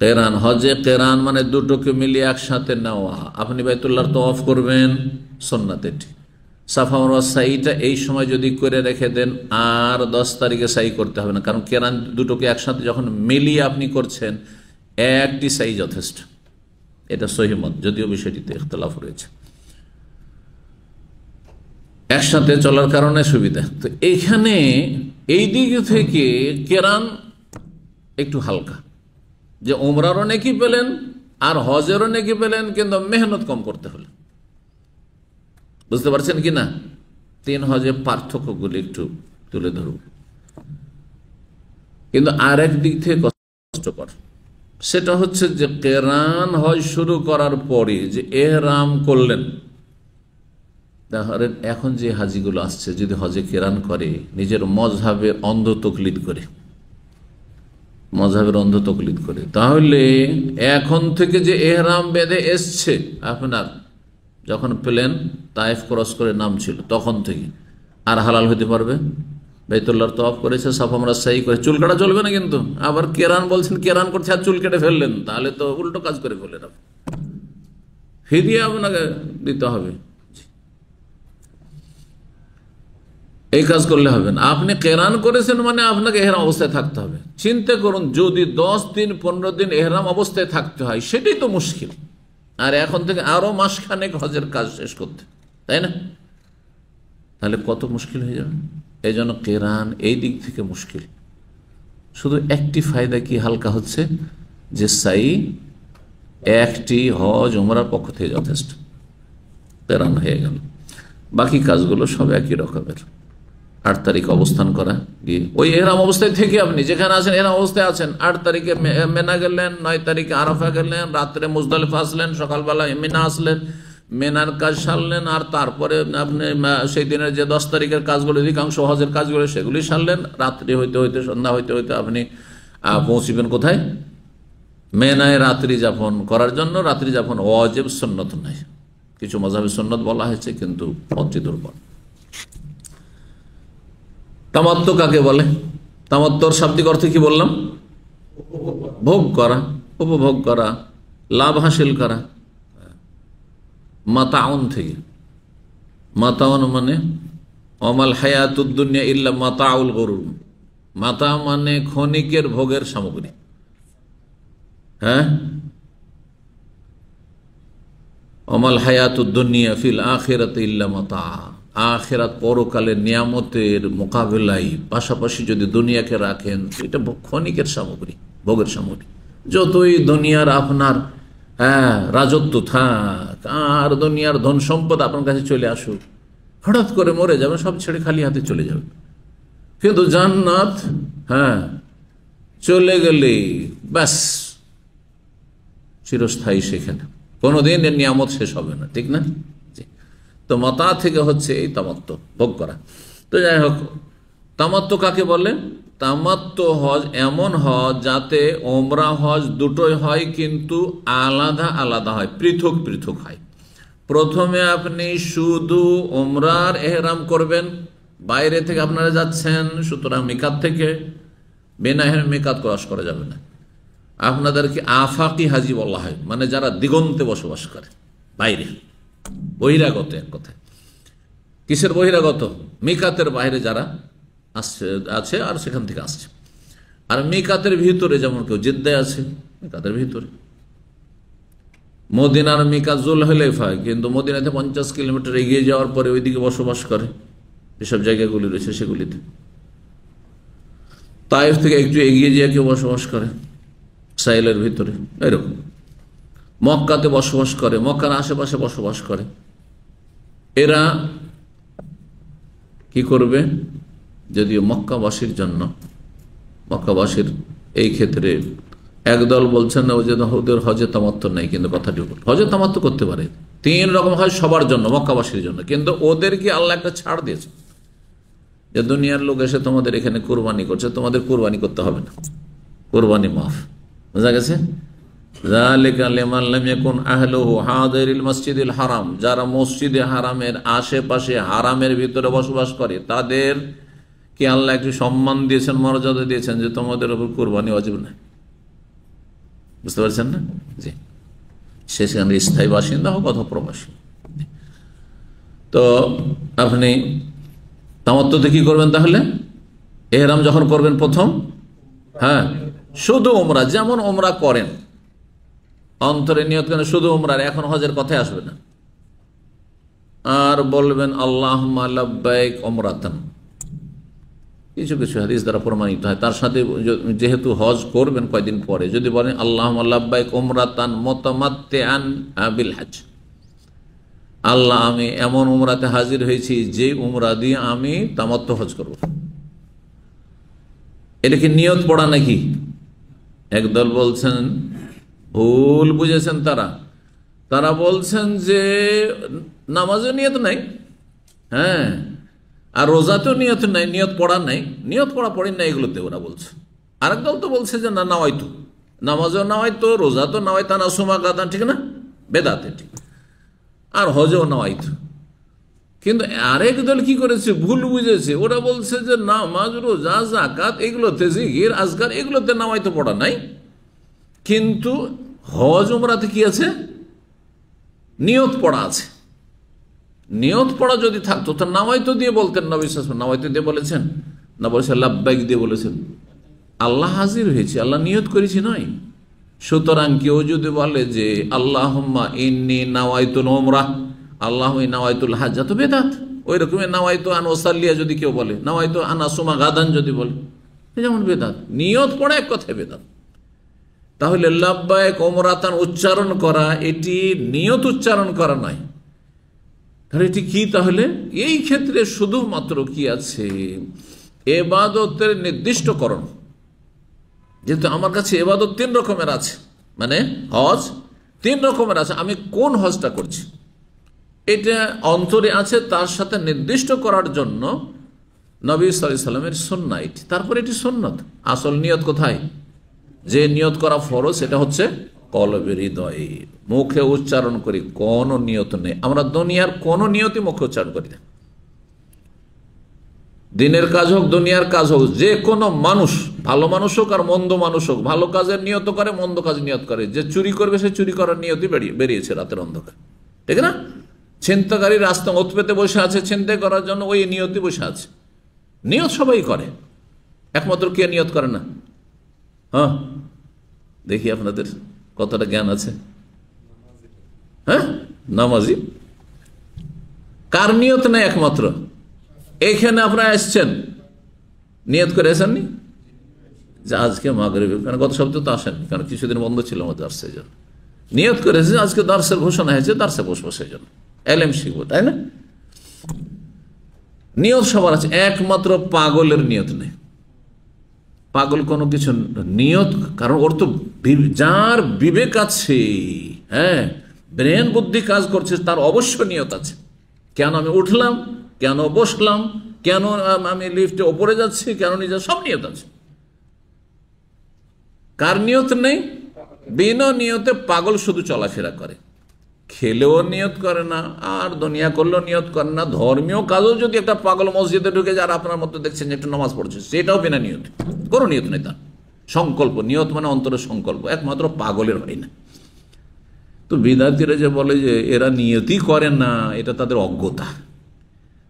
কেরান। হজে কেরান মানে দুটোকে মিলিয়ে একসাথে নেওয়া। আপনি বাইতুল্লাহর তওয়াফ করবেন সুন্নাতে, সাফা মারওয়া সাইটা এই সময় যদি করে রেখে দেন আর 10 তারিখে সাই করতে হবে না, কারণ কেরান দুটোকে একসাথে যখন মিলিয়ে আপনি করছেন একটি সাই যথেষ্ট। এটা সহিহ মত, যদিও বিষয়টিতে ইখতিলাফ রয়েছে। একসাথে চলার কারণে সুবিধা। তো এইখানে এই দিক থেকে কেরান একটু হালকা, যে উমরারও নেকি পেলেন আর হজেরও নেকি পেলেন, কিন্তু মেহনত কম করতে হলো। বুঝতে পারছেন কি না? 3 হজের পার্থক্যগুলি একটু তুলে ধরব। কিন্তু আরেক দিক থেকে কষ্টকর, সেটা হচ্ছে যে কেরান হজ শুরু করার পরে যে এহরাম করলেন, তাহলে এখন যে হাজিগুলো আসছে যদি হজে কেরান করে নিজের মজহাবের অন্ধ তকলিদ করে, মজহাবের অন্ধ তকলিদ করে, তাহলে এখন থেকে যে এহরাম বেঁধে এসছে আপনার, যখন প্লেন তায়েফ ক্রস করে নামছিল তখন থেকে আর হালাল হতে পারবে? বাইতুল্লাহর তওয়াফ করেছে, সাফা মারওয়া সাই করে, চুল কাটা চলবে না কিন্তু। আবার কেরান বলছেন, কেরান করছে আর চুল কেটে ফেললেন, তাহলে তো উল্টো কাজ করে ফেললেন। ফিদিয়া আপনাকে দিতে হবে, এই কাজ করলে হবে না। আপনি কেরান করেছেন মানে আপনাকে এহরাম অবস্থায় থাকতে হবে। চিন্তা করুন, যদি 10 দিন 15 দিন এহরাম অবস্থায় থাকতে হয়, সেটাই তো মুশকিল। আর এখন থেকে আরো মাসখানেক হজের কাজ শেষ করতে, তাই না? তাহলে কত মুশকিল হয়ে যাবে। এই জন্য কেরান এই দিক থেকে মুশকিল। শুধু একটি ফায়দা কি হালকা হচ্ছে, যে সাই একটি হজ উমরার পক্ষ থেকে যথেষ্ট, কেরান হয়ে গেল। বাকি কাজগুলো সব একই রকমের। 8 তারিখ অবস্থান করা, গিয়ে ওই এহরাম অবস্থায় থেকে আপনি যেখানে আছেন এহরাম অবস্থায় আছেন, 8 তারিখে মেনা গেলেন, 9 তারিখে আরাফা গেলেন, রাত্রে মুজদালিফা আসলেন, সকালবেলা মিনা আসলেন, মেনার কাজ সারলেন, আর তারপরে আপনি সেই দিনের যে 10 তারিখের কাজগুলো, অধিকাংশ হজের কাজগুলো সেগুলি সারলেন। রাত্রি হইতে হইতে সন্ধ্যা হইতে হইতে আপনি পৌঁছিবেন কোথায়? মেনায় রাত্রি যাপন করার জন্য। রাত্রি যাপন ওয়াজিব, সুন্নত নাই। কিছু মাযহাবে সুন্নত বলা হয়েছে, কিন্তু মতটি দুর্বল। তামাত্তু কাকে বলে? তামাত্তুর শাব্দিক অর্থ কি বললাম? ভোগ করা, উপভোগ করা, লাভ হাসিল করা। মাতাউন থেকে, মাতাউন মানে অমাল হায়াতুদ দুনিয়া ইল্লা মাতাউল গরুর। মাতা মানে ক্ষণিকের ভোগের সামগ্রী। হ্যাঁ, অমাল হায়াতুদ দুনিয়া ফিল আখিরাতি ইল্লা মাতা। আখিরাত পরকালের নিয়ামতের মোকাবেলায় পাশাপাশি যদি দুনিয়াকে রাখেন, এটা ক্ষণিকের সামগ্রী, ভোগের সামগ্রী। যতই দুনিয়ার আপনার রাজত্ব থাক, আর দুনিয়ার ধন সম্পদ আপনার কাছে চলে আসুক, হঠাৎ করে মরে যাবেন, সব ছেড়ে খালি হাতে চলে যাবেন। কিন্তু জান্নাত চলে গেলে ব্যাস চিরস্থায়ী, সেখানে কোনোদিন এর নিয়ামত শেষ হবে না, ঠিক না? তো মাতা থেকে হচ্ছে এই তামাত্তু, ভোগ করা। তো যাই হোক, তামাত্তু কাকে বলে? তামাত্তু হজ এমন হজ যাতে ওমরা হজ দুটোই হয়, কিন্তু আলাদা আলাদা হয়, পৃথক পৃথক হয়। প্রথমে আপনি শুধু ওমরার এহরাম করবেন, বাইরে থেকে আপনারা যাচ্ছেন, সুতরাং মিকাত থেকে বেনাহের মিকাত ক্রস করা যাবে না। আপনাদেরকে আফাকি হাজি বলা হয়, মানে যারা দিগন্তে বসবাস করে, বাইরে, বহিরাগত। এক কথায় কিসের বহিরাগত? মিকাতের বাইরে যারা আছে আর সেখান থেকে আসছে। আর মিকাতের ভিতরে, যেমন কেউ জিদ্দায় আছে, মিকাতের ভিতরে। মদিনার মিকাত জুলহুলাইফায়, কিন্তু মদিনাতে 50 কিলোমিটার এগিয়ে যাওয়ার পরে ওইদিকে বসবাস করে, যেসব জায়গাগুলি রয়েছে সেগুলিতে। তায়েফ থেকে একটু এগিয়ে যেয়ে কেউ বসবাস করে সাইলের ভিতরে, এরকম। মক্কাতে বসবাস করে, মক্কার আশেপাশে বসবাস করে। এরা কি করবে? যদিও মক্কাবাসীর জন্য, মক্কাবাসীর এই ক্ষেত্রে একদল বলছেন না, ওদের হজে তামাত্তু নাই, কিন্তু কথাটি হজে তামাত্তু করতে পারে। 3 রকম হয় সবার জন্য, মক্কাবাসীর জন্য, কিন্তু ওদেরকে আল্লাহ একটা ছাড় দিয়েছে, যে দুনিয়ার লোক এসে তোমাদের এখানে কোরবানি করছে, তোমাদের কোরবানি করতে হবে না, কোরবানি মাফ। বোঝা গেছে? যালিকা লিমান লাম ইয়াকুন আহলুহু হাদিরিল মসজিদিল হারাম, যারা মসজিদে হারামের আশেপাশে হারামের ভিতরে বসবাস করে তাদের কি আল্লাহ একটু সম্মান দিয়েছেন, মর্যাদা দিয়েছেন যে তোমাদের উপর কুরবানি ওয়াজিব না। বুঝতে পারছেন না? জি, সে সেখানে স্থায়ী বাসিন্দা হোক অথবা প্রবাসী। তো আপনি তামাত্তুতে কি করবেন তাহলে? এহরাম যখন করবেন প্রথম, হ্যাঁ, শুধু উমরা, যেমন উমরা করেন অন্তরে নিয়ত করেন শুধু উমরার, এখন হজের কথায় আসবে না। আর বলবেন আল্লাহুম্মা লাব্বাইক উমরাতান, কিছু কিছু হাদিস দ্বারা প্রমাণিত হয়। তার সাথে যেহেতু হজ করবেন কয়দিন পরে, যদি বলেন আল্লাহুম্মা লাব্বাইক উমরাতান মুতামাত্তিআন বিল হজ, আল্লাহ আমি এমন উমরাতে হাজির হয়েছি যে উমরা দিয়ে আমি তামাত্তু হজ করব, এটা কি নিয়ত পড়া নাকি? একদল বলছেন ভুল বুঝেছেন, তারা বলছেন যে নামাজও নিয়ত নাই, হ্যাঁ, আর রোজাতেও নিয়ত নাই, নিয়ত পড়া নাই, নিয়ত পড়া পড়েন না, এগুলোতে ওরা বলছে। আরেক দল তো বলছে যে না, নাওয়াইতো, নামাজও নাওয়াইতো, রোজা তো নাওয়াইতা না, সুমা গাদা, ঠিক না, বেদাতে ঠিক, আর হজও নাওয়াইতো। কিন্তু আরেক দল কি করেছে, ভুল বুঝেছে, ওরা বলছে যে নামাজ, রোজা, যাকাত এগুলোতে, জিকির, আজকার এগুলোতে নাওয়াইতো পড়া নাই, কিন্তু হজ উমরাতে কি আছে, নিয়ত পড়া আছে। নিয়ত পড়া যদি থাকতো তো নাওয়াইতো দিয়ে বলতেন, নবী সাল্লাল্লাহু আলাইহি ওয়াসাল্লাম নাওয়াইতো দিয়ে বলেছেন না, বলেছেন লাব্বাইক দিয়ে বলেছেন। আল্লাহ হাজির হয়েছে, আল্লাহ নিয়ত করেছি নয়। সুতরাং কেউ যদি বলে যে আল্লাহুম্মা ইন্নী নাওয়াইতুল উমরা, আল্লাহুম্মা নাওয়াইতুল হাজ্জ, তো বেদাত। ওই রকমের নাওয়াইতো আন ওসাল্লিয়া যদি কেউ বলে, নাওয়াইতো আন আসুমা গাদান যদি বলে, যেমন বেদাত। নিয়ত পড়া এক কথায় বেদাত। তাহলে লাব্বাইক উমরাতান উচ্চারণ করা, এটি নিয়ত উচ্চারণ করা নয়। তাহলে এটি কি? তাহলে এই ক্ষেত্রে শুধুমাত্র কি আছে, এবাদতের নির্দিষ্টকরণ। যেহেতু আমার কাছে এবাদত 3 রকমের আছে, মানে হজ 3 রকমের আছে, আমি কোন হজটা করছি এটা অন্তরে আছে, তার সাথে নির্দিষ্ট করার জন্য নবী সাল্লাল্লাহু আলাইহি ওয়াসাল্লামের সুন্নাহ এটি। তারপরে এটি সুন্নত। আসল নিয়ত কোথায়? যে নিয়ত করা ফরজ সেটা হচ্ছে কলবের, হৃদয়ে, মুখে উচ্চারণ করি, কোনো নিয়ত নেই। আমরা দুনিয়ার কোনো নিয়তই মুখে উচ্চারণ করি না। দিনের কাজ হোক, দুনিয়ার কাজ হোক, যে কোনো মানুষ, ভালো মানুষ হোক আর মন্দ মানুষ হোক, ভালো কাজের নিয়ত করে, মন্দ কাজ নিয়ত করে। যে চুরি করবে সে চুরি করার নিয়তই বেরিয়েছে রাতের অন্ধকার, ঠিক না? ছিনতাইকারী রাস্তা ওত পেতে বসে আছে, ছিনতাই করার জন্য ওই নিয়তই বসে আছে। নিয়ত সবাই করে, একমাত্র কে নিয়ত করে না? হ্যাঁ, দেখি আপনাদের কতটা জ্ঞান আছে। হ্যাঁ, নামাজি। কার নিয়ত নেই একমাত্র? এইখানে আপনারা এসছেন, নিয়ত করে আসেননি যে আজকে মাগরিবে, কারণ গত সপ্তাহে তো আসেন, কারণ কিছুদিন বন্ধ ছিল আমাদের দার্সের জন্য। নিয়ত করেছে আজকে দার্সের ঘোষণা হয়েছে, দার্সে বসবো, সেই জন্য এলেম শিখবো, তাই না? নিয়ত সবার আছে, একমাত্র পাগলের নিয়ত নেই। পাগল কোনো কিছু নিয়ত, কারণ ওর তো যার বিবেক আছে, হ্যাঁ, ব্রেন বুদ্ধি কাজ করছে, তার অবশ্য নিয়ত আছে। কেন আমি উঠলাম, কেন বসলাম, কেন আমি লিফটে ওপরে যাচ্ছি, কেন নিচে, সব নিয়ত আছে। কার নিয়ত নেই? বিনা নিয়তে পাগল শুধু চলাফেরা করে, খেলেও নিয়ত করে না, আর দুনিয়া করলেও নিয়ত করে না। ধর্মীয় কাজও যদি একটা পাগল মসজিদে ঢুকে যায়, আপনার মধ্যে দেখছেন একটু নামাজ পড়ছে, সেটাও বিনা নিয়ত, কোনো নিয়ত নেই তার। সংকল্প, নিয়ত মানে অন্তরের সংকল্প, একমাত্র পাগলের হয় না। তো বিদাতীরা যে বলে যে এরা নিয়তই করে না, এটা তাদের অজ্ঞতা।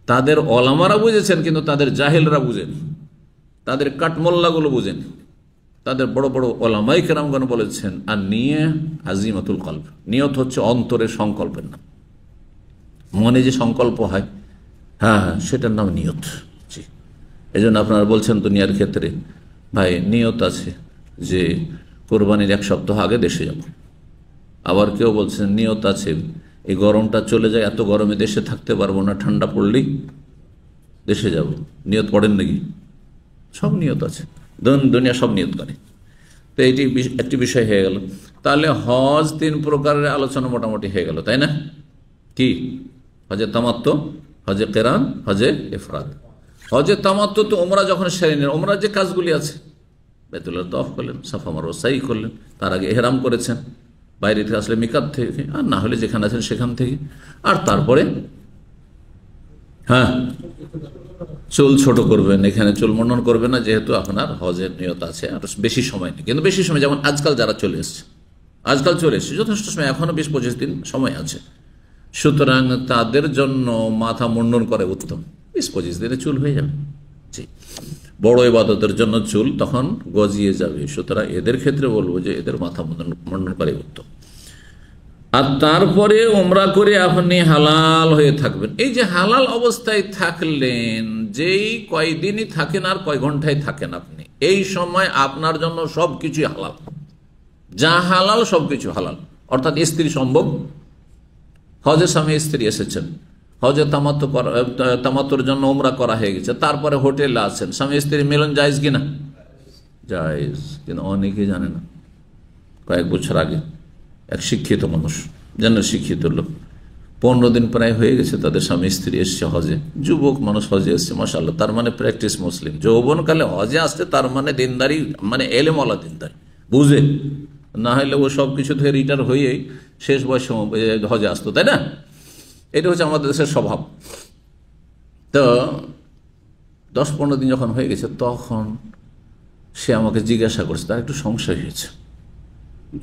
তাদের ওলামারা বুঝেছেন, কিন্তু তাদের জাহেলরা বুঝেনি, তাদের কাঠমোল্লাগুলো বুঝেনি। তাদের বড় বড় ওলামায়ে কেরামগণ বলেছেন, আর নিয়ে আজিমাতুল কলব, নিয়ত হচ্ছে অন্তরের সংকল্পের নাম। মনে যে সংকল্প হয়, হ্যাঁ হ্যাঁ, সেটার নাম নিয়ত। জি, এই জন্য আপনারা বলছেন দুনিয়ার ক্ষেত্রে, ভাই নিয়ত আছে যে কোরবানির 1 সপ্তাহ আগে দেশে যাব। আবার কেউ বলছেন নিয়ত আছে এই গরমটা চলে যায়, এত গরমে দেশে থাকতে পারবো না, ঠান্ডা পড়লেই দেশে যাব। নিয়ত পড়েন নাকি? সব নিয়ত আছে, দুনিয়া সব নিয়ত করে। তো এটি একটি বিষয় হয়ে গেল। তাহলে হজ 3 প্রকারের আলোচনা মোটামুটি হয়ে গেল, তাই না? কি? হজে তামাত্তু, হজে কেরান, হজে ইফরাদ। হজে তামাত্তু তো ওমরা যখন সেরে নিলেন, ওমরার যে কাজগুলি আছে, বাইতুল্লাহ তওয়াফ করলেন, সাফা মারওয়া সাই করলেন, তার আগে ইহরাম করেছেন, বাইরে থেকে আসলে মিকাত থেকে, আর না হলে যেখানে আছেন সেখান থেকে। আর তারপরে হ্যাঁ, চুল ছোট করবেন, এখানে চুল মুন্ডন করবেন না, যেহেতু আপনার হজের নিয়ত আছে। আর বেশি সময় নেই, কিন্তু বেশি সময় যেমন আজকাল যারা চলে এসছে, যথেষ্ট সময়, এখনো 20-25 দিন সময় আছে, সুতরাং তাদের জন্য মাথা মুন্ডন করে উত্তম। 20-25 দিনে চুল হয়ে যাবে। জি, বড় ইবাদতের জন্য চুল তখন গজিয়ে যাবে, সুতরাং এদের ক্ষেত্রে বলবো যে এদের মাথা মুন্ডন করে উত্তম। আর তারপরে উমরা করে আপনি হালাল হয়ে থাকবেন। এই যে হালাল অবস্থায় থাকলেন, যেই কয়দিনই থাকেন আর কয় ঘন্টায় থাকেন আপনি, এই সময় আপনার জন্য সবকিছু হালাল, যা হালাল সবকিছু হালাল। অর্থাৎ স্ত্রী সম্ভব, হজে স্বামী স্ত্রী এসেছেন, হজে তামাত্তুর জন্য উমরা করা হয়ে গেছে, তারপরে হোটেলে আছেন, স্বামী স্ত্রী মিলন জায়েজ কিনা? জায়েজ, কিন্তু অনেকেই জানে না। কয়েক বছর আগে এক শিক্ষিত মানুষ, শিক্ষিত লোক, 15 দিন প্রায় হয়ে গেছে তাদের স্বামী স্ত্রী এসছে হজে, যুবক মানুষ হজে এসছে, মাশাআল্লাহ, তার মানে প্র্যাকটিস মুসলিম, যৌবনকালে হজে আসতে, তার মানে দিনদারি, মানে এলেমওয়ালা দিনদারি, বুঝে না হলে ও সব কিছু থেকে রিটায়ার হয়েই শেষ বয়সে হজে আসতো, তাই না? এটা হচ্ছে আমাদের দেশের স্বভাব। তো 10-15 দিন যখন হয়ে গেছে, তখন সে আমাকে জিজ্ঞাসা করছে, তার একটু সংশয় হয়েছে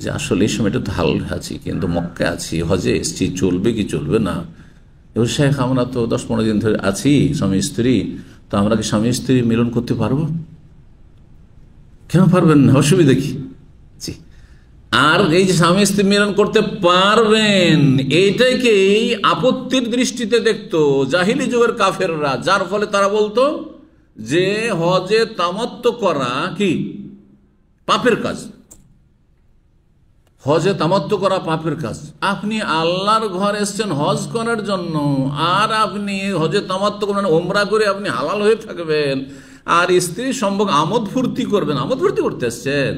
যে আসলে এই সময়টা তো হাল আছি, কিন্তু মক্কা আছি, হজে এসছি, চলবে কি চলবে না। এবার শেখ, আমরা তো 10-15 দিন ধরে আছি স্বামী স্ত্রী, তো আমরা কি স্বামী স্ত্রী মিলন করতে পারবো? কেন পারবেন না, অসুবিধা কি? জি, আর এই যে স্বামী স্ত্রী মিলন করতে পারবেন, এইটাকেই আপত্তির দৃষ্টিতে দেখতো জাহিলি যুগের কাফেররা, যার ফলে তারা বলতো যে হজে তামাত্তু করা কি পাপের কাজ, হজে তামাত্তু করা পাপের কাজ। আপনি আল্লাহর ঘর এসছেন হজ করার জন্য, আর আপনি হজে তামাত্তু করবেন, ওমরা করে আপনি হালাল হয়ে থাকবেন, আর স্ত্রী সম্ভব আমোদ ফুর্তি করবেন, আমোদ ফুর্তি করতে এসছেন।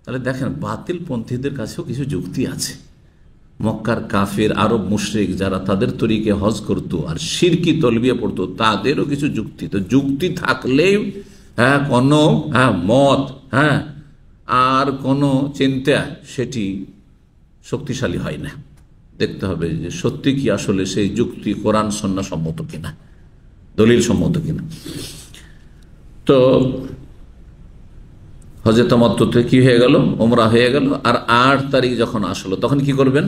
তাহলে দেখেন, বাতিল পন্থীদের কাছেও কিছু যুক্তি আছে। মক্কার কাফের, আরব মুশরিক যারা তাদের তরিকে হজ করতো আর শিরকি তলবিয়া পড়তো, তাদেরও কিছু যুক্তি। তো যুক্তি থাকলেই কোনো মত আর কোনো চিন্তা সেটি শক্তিশালী হয় না। দেখতে হবে যে সত্যি কি আসলে সেই যুক্তি কোরআন সুন্নাহ সম্মত কিনা, দলিল সম্মত কিনা। তো হজে তামাত্তুতে কি হয়ে গেল, উমরা হয়ে গেল। আর 8 তারিখ যখন আসলো, তখন কি করবেন?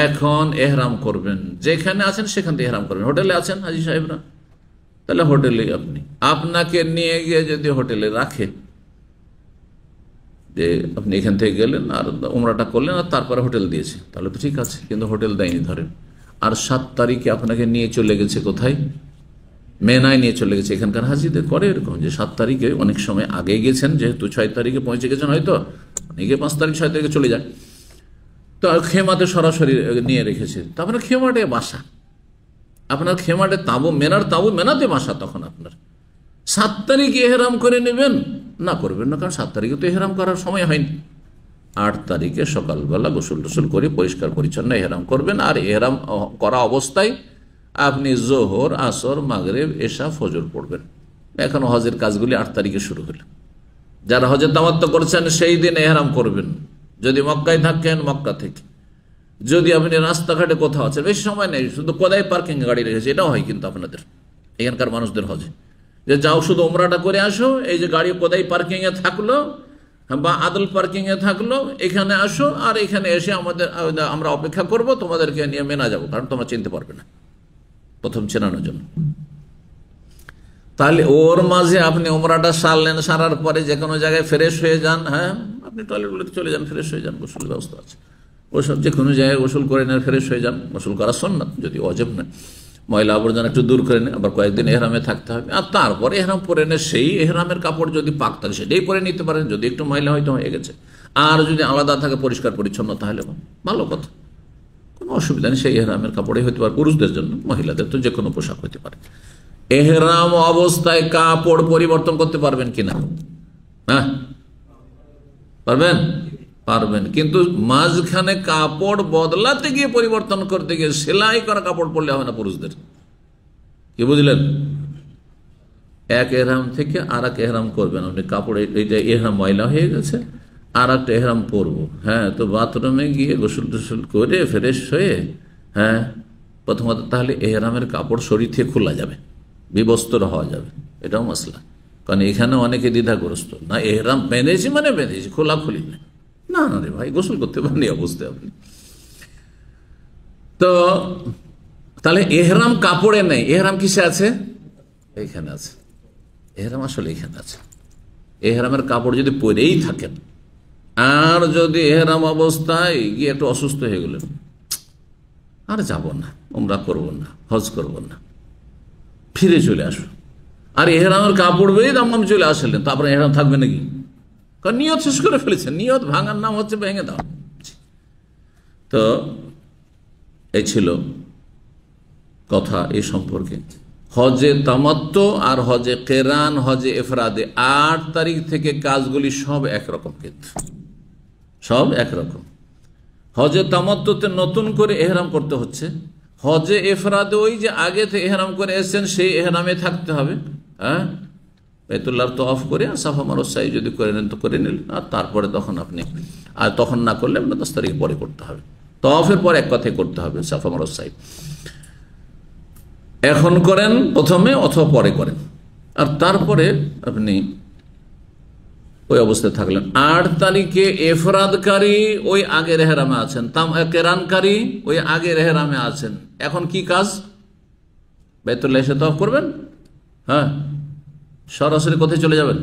এখন এহরাম করবেন, যেখানে আছেন সেখান থেকে এহরাম করবেন। হোটেলে আছেন হাজী সাহেবরা, তাহলে হোটেলে আপনাকে নিয়ে গিয়ে যদি হোটেলে রাখে, যে আপনি এখান থেকে গেলেন আর উমরাটা করলেন আর তারপরে হোটেল দিয়েছে, তাহলে তো ঠিক আছে, কিন্তু হোটেল দেয়নি ধরেন। আর 7 তারিখে আপনাকে নিয়ে চলে গেছে কোথায়? মেনায় নিয়ে চলে গেছে। এখানকার হাজিদের করে এরকম যে 7 তারিখে অনেক সময় আগে গেছেন, যেহেতু 6 তারিখে পৌঁছে গেছেন, হয়তো অনেকে 5 তারিখ 6 তারিখে চলে যায়, তো খেমাতে সরাসরি নিয়ে রেখেছে। তারপরে খেমাটে বাসা, আপনার খেমাটে তাঁবু, মেনার তাঁবু মেনাতে বাসা। তখন আপনার 7 তারিখে এহরাম করে নেবেন না, করবেন না, কারণ 7 তারিখে তো এহরাম করার সময় হয়নি। 8 তারিখে সকালবেলা গোসল টোসল করে পরিষ্কার পরিচ্ছন্ন এহরাম করবেন। আর এহরাম করা অবস্থায় আপনি জোহর, আসর, মাগরিব, এশা, ফজর পড়বেন। এখন হজের কাজগুলি 8 তারিখে শুরু হলো। যারা হজে তামাত্তু করছেন সেই দিন এহরাম করবেন। যদি মক্কায় থাকেন, মক্কা থেকে। যদি আপনি রাস্তাঘাটে কোথাও আছেন, বেশি সময় নেই, শুধু কোদায় পার্কিং গাড়ি রেখেছে, এটাও হয় কিন্তু আপনাদের এখানকার মানুষদের হজে, যে যাও শুধু উমরাটা করে আসো, এই যে গাড়ি কোদায় পার্কিং এ থাকলো বা আদল পার্কিং এ থাকলো, এখানে আসো, আর এখানে এসে আমরা অপেক্ষা করব, তোমাদেরকে নিয়ে মেনা যাবো, কারণ তোমরা চিনতে পারবে না, প্রথম চেনানোর জন্য। তাহলে ওর মাঝে আপনি উমরাটা সারলেন, সারার পরে যে কোনো জায়গায় ফ্রেশ হয়ে যান। আপনি টয়লেটগুলোতে চলে যান, ফ্রেশ হয়ে যান, গোসল ব্যবস্থা আছে, ওসব যে কোনো জায়গায় গোসল করে নেন, ফ্রেশ হয়ে যান। গোসল করা সুন্নাত, যদি ওয়াজিব না। ময়লা আবর্জনা একটু দূর করে নেন, আবার কয়েকদিন এহরামে থাকতে হবে। আর তারপরে এহরাম পরে নেন, সেই এহরামের কাপড় যদি পাক থাকে সেটাই পরে নিতে পারেন, যদি একটু ময়লা হয়তো হয়ে গেছে। আর যদি আলাদা থাকে পরিষ্কার পরিচ্ছন্ন, তাহলে ভালো কথা, কোনো অসুবিধা নেই। সেই এহরামের কাপড়ই হতে পারে পুরুষদের জন্য, মহিলাদের তো যে কোনো পোশাক হতে পারে। এহরাম অবস্থায় কাপড় পরিবর্তন করতে পারবেন কিনা? পারবেন? পারবেন, কিন্তু মাঝখানে কাপড় বদলাতে গিয়ে, পরিবর্তন করতে গিয়ে সেলাই করা কাপড় পরলে হবে না পুরুষদের। কি বুঝলেন? এক এহরাম থেকে আর এক এহরাম করবেন আপনি। কাপড় এইটা এহরাম ময়লা হয়ে গেছে, আর একটা এহরাম পরবো, হ্যাঁ, তো বাথরুমে গিয়ে গোসল টোসল করে ফ্রেশ হয়ে, হ্যাঁ, প্রথমত তাহলে এহরামের কাপড় শরীর থেকে খোলা যাবে, বিবস্ত্র হওয়া যাবে, এটাও মশলা। কারণ এখানে অনেকে দ্বিধাগ্রস্ত, না এহরাম বেঁধেছি মানে বেঁধেছি, খোলাখুলি না, না না রে ভাই, গোসল করতে পারেন এই অবস্থায় আপনি। তো তাহলে এহরাম কাপড়ে নেই, এহরাম কিসে আছে? এইখানে আছে। এহরাম আসলে এখানে আছে। এহরামের কাপড় যদি পরেই থাকেন, আর যদি এহরাম অবস্থায় গিয়ে একটু অসুস্থ হয়ে গেলেন, আর যাব না, উমরা করব না, হজ করব না, ফিরে চলে আসো, আর এহরামের কাপড় বেরিয়ে দাম চলে আসলেন, তারপরে এহরাম থাকবে নাকি? কারণ নিয়ত শেষ করে ফেলেছেন, নিয়ত ভাঙার নাম হচ্ছে ভেঙে দাও। তো এই ছিল কথা এই সম্পর্কে। হজে তামাত্তু আর হজে কেরান, হজে এফরাদে 8 তারিখ থেকে কাজগুলি সব একরকম, কিন্তু সব একরকম। হজে তামাত্তুতে নতুন করে এহরাম করতে হচ্ছে, হজে এফরাদে ওই যে আগে থেকে এহরাম করে এসেছেন সেই এহরামে থাকতে হবে। হ্যাঁ, বাইতুল্লাহর তওয়াফ করে সাফা মারওয়া সাই যদি করে নেন তো করে নিলেন, আর তারপরে তখন আপনি, আর তখন না করলে আপনার 10 তারিখ পরে করতে হবে, তওয়াফের পর এক কথায় করতে হবে সাফা মারওয়া সাই। এখন করেন প্রথমে অথবা পরে করেন, আর তারপরে আপনি ওই অবস্থায় থাকলেন। 8 তারিখে এফরাদকারী ওই আগের এহরামে আছেন, কেরানকারী ওই আগের এহরামে আছেন। এখন কি কাজ? বাইতুল্লাহ এসে তওয়াফ করবেন, হ্যাঁ, সরাসরি কোথায় চলে যাবেন?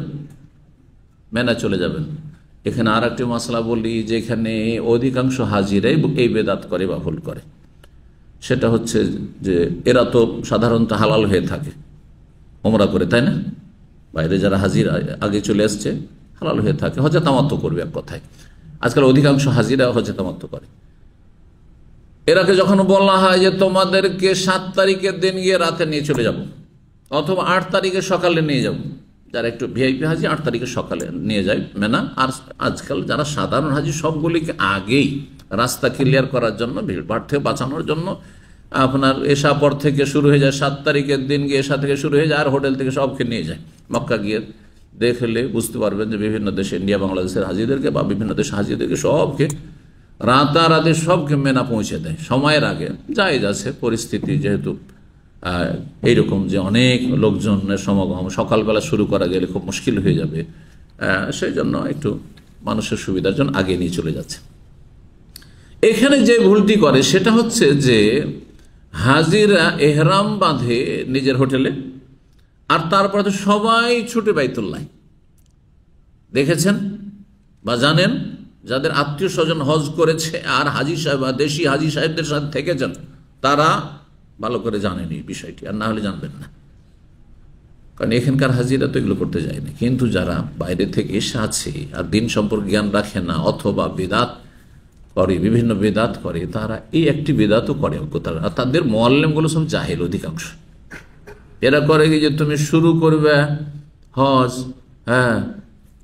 মেনা চলে যাবেন। এখানে আর একটি মশলা বলি, যেখানে অধিকাংশ হাজিরাই এই বেদাত করে বা ভুল করে, সেটা হচ্ছে যে এরা তো সাধারণত হালাল হয়ে থাকে ওমরা করে, তাই না? বাইরে যারা হাজির আগে চলে আসছে হালাল হয়ে থাকে, হজে তামাত্তু করবে এক কথায়। আজকাল অধিকাংশ হাজিরা হজে তামাত্তু করে। এরাকে যখন বলা হয় যে তোমাদেরকে 7 তারিখের দিন গিয়ে রাতে নিয়ে চলে যাব, অথবা 8 তারিখে সকালে নিয়ে যাব, যারা একটু ভিআইপি হাজি 8 তারিখে সকালে নিয়ে যায় মেনা। আর আজকাল যারা সাধারণ হাজি সবগুলিকে আগেই রাস্তা ক্লিয়ার করার জন্য, ভিড়ভাড় থেকে বাঁচানোর জন্য, আপনার এশা পর থেকে শুরু হয়ে যায়, 7 তারিখের দিন গিয়ে এশা থেকে শুরু হয়ে যায়, আর হোটেল থেকে সবকে নিয়ে যায়। মক্কা গিয়ে দেখলে বুঝতে পারবেন যে বিভিন্ন দেশে, ইন্ডিয়া বাংলাদেশের হাজিদেরকে বা বিভিন্ন দেশের হাজিদেরকে সবকে রাতারাতি সবকে মেনা পৌঁছে দেয় সময়ের আগে। জায়েজ আছে পরিস্থিতি, যেহেতু এইরকম যে অনেক লোকজনের সমাগম সকালবেলা শুরু করা গেলে খুব মুশকিল হয়ে যাবে, সেই জন্য একটু মানুষের সুবিধার জন্য আগে নিয়ে চলে যাচ্ছে। এখানে যে ভুলটি করে সেটা হচ্ছে যে হাজিরা এহরাম বাঁধে নিজের হোটেলে, আর তারপরে তো সবাই ছুটে বাইতুল্লাহ। দেখেছেন বা জানেন, যাদের আত্মীয় স্বজন হজ করেছে আর হাজি সাহেব বা দেশি হাজি সাহেবদের সাথে থেকেছেন, তারা ভালো করে জানেন এই বিষয়টি, আর না হলে জানবেন না, কারণ এখানকার হাজিরা তো এগুলো করতে যায়নি। কিন্তু যারা বাইরে থেকে এসে আছে আর দিন সম্পর্কে জ্ঞান রাখে না, অথবা বেদাত করে, বিভিন্ন বেদাত করে, তারা এই একটি বেদাতও করে, আর তাদের মুআল্লিমগুলো সব জাহেল অধিকাংশ। এরা করে কি যে তুমি শুরু করবে হজ, হ্যাঁ,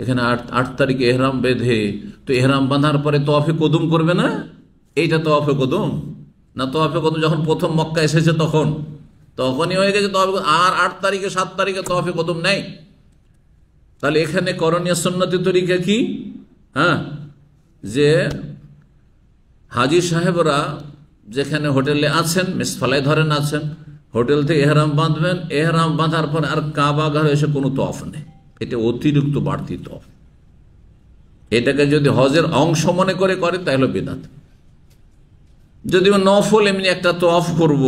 এখানে 8 তারিখে এহরাম বেঁধে, তো এহরাম বাঁধার পরে তওয়াফে কদুম করবে না? এইটা তওয়াফে কদুম না? তওয়াফে কদুম যখন প্রথম মক্কা এসেছে তখনই হয়ে গেছে তওয়াফে, আর 8 তারিখে 7 তারিখে তওয়াফে কদুম নেই। তাহলে এখানে করণীয় সুন্নতি তরিকা কি? হ্যাঁ, যে হাজি সাহেবরা যেখানে হোটেলে আছেন, মিসফালায় ধরেন আছেন, হোটেল থেকে এহরাম বাঁধবেন, এহরাম বাঁধার পর আর কাবা ঘরে এসে কোনো তওয়াফ নেই, এটা অতিরিক্ত বাড়তি তওয়াফ। এটাকে যদি হজের অংশ মনে করে তাহলে বিদআত। যদিও নফল এমনি একটা তওয়াফ করব,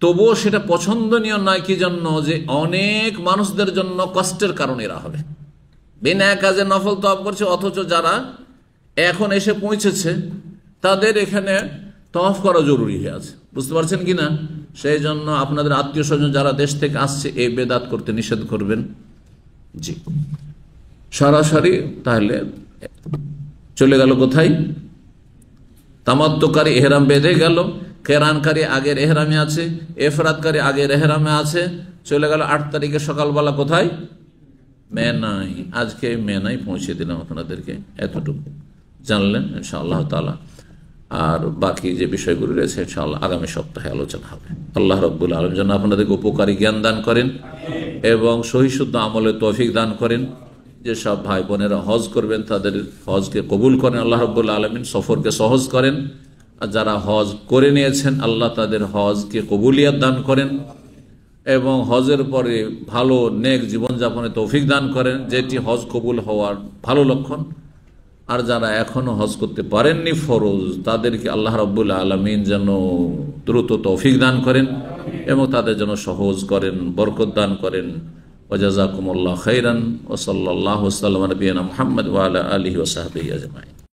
তবুও সেটা পছন্দনীয় নয়। কি জন্য? যে অনেক মানুষদের জন্য কষ্টের কারণ এরা হবে। বিনা কাজে নফল তওয়াফ করছে, অথচ যারা এখন এসে পৌঁছেছে তাদের এখানে তওয়াফ করা জরুরি হয়ে আছে। বুঝতে পারছেন কি না? সেই জন্য আপনাদের আত্মীয় স্বজন যারা দেশ থেকে আসছে এই বেদাত করতে নিষেধ করবেন। জি, সরাসরি তাহলে চলে গেল কোথায়? তামাত্তুকারী এহরাম বেঁধে গেল, কেরানকারী আগের এহরামে আছে, এফরাদকারী আগের এহরামে আছে, চলে গেল 8 তারিখে সকালবেলা কোথায়? মেনাই। আজকে মেনাই পৌঁছে দিলাম আপনাদেরকে, এতটুকু জানলেন ইনশাআল্লাহ তাআলা। আর বাকি যে বিষয়গুলি রয়েছে ইনশাআল্লাহ আগামী সপ্তাহে আলোচনা হবে। আল্লাহ রাব্বুল আলামিন যেন আপনাদেরকে উপকারী জ্ঞান দান করেন এবং সহিশুদ্ধ আমলের তৌফিক দান করেন। যেসব ভাই বোনেরা হজ করবেন তাদের হজকে কবুল করেন আল্লাহ রাব্বুল আলামিন, সফরকে সহজ করেন। আর যারা হজ করে নিয়েছেন আল্লাহ তাদের হজকে কবুলিয়াত দান করেন এবং হজের পরে ভালো নেক জীবনযাপনে তৌফিক দান করেন, যেটি হজ কবুল হওয়ার ভালো লক্ষণ। আর যারা এখনো হজ করতে পারেননি ফরজ, তাদেরকে আল্লাহ রাব্বুল আলামিন যেন দ্রুত তৌফিক দান করেন এবং তাদের জন্য সহজ করেন, বরকত দান করেন। ওয়া জাযাকুমুল্লাহু খাইরান ওয়া সাল্লাল্লাহু আলা নবিয়িনা মুহাম্মদ ওয়া আলা আলিহি ওয়া সাহবিহি আজমাইন।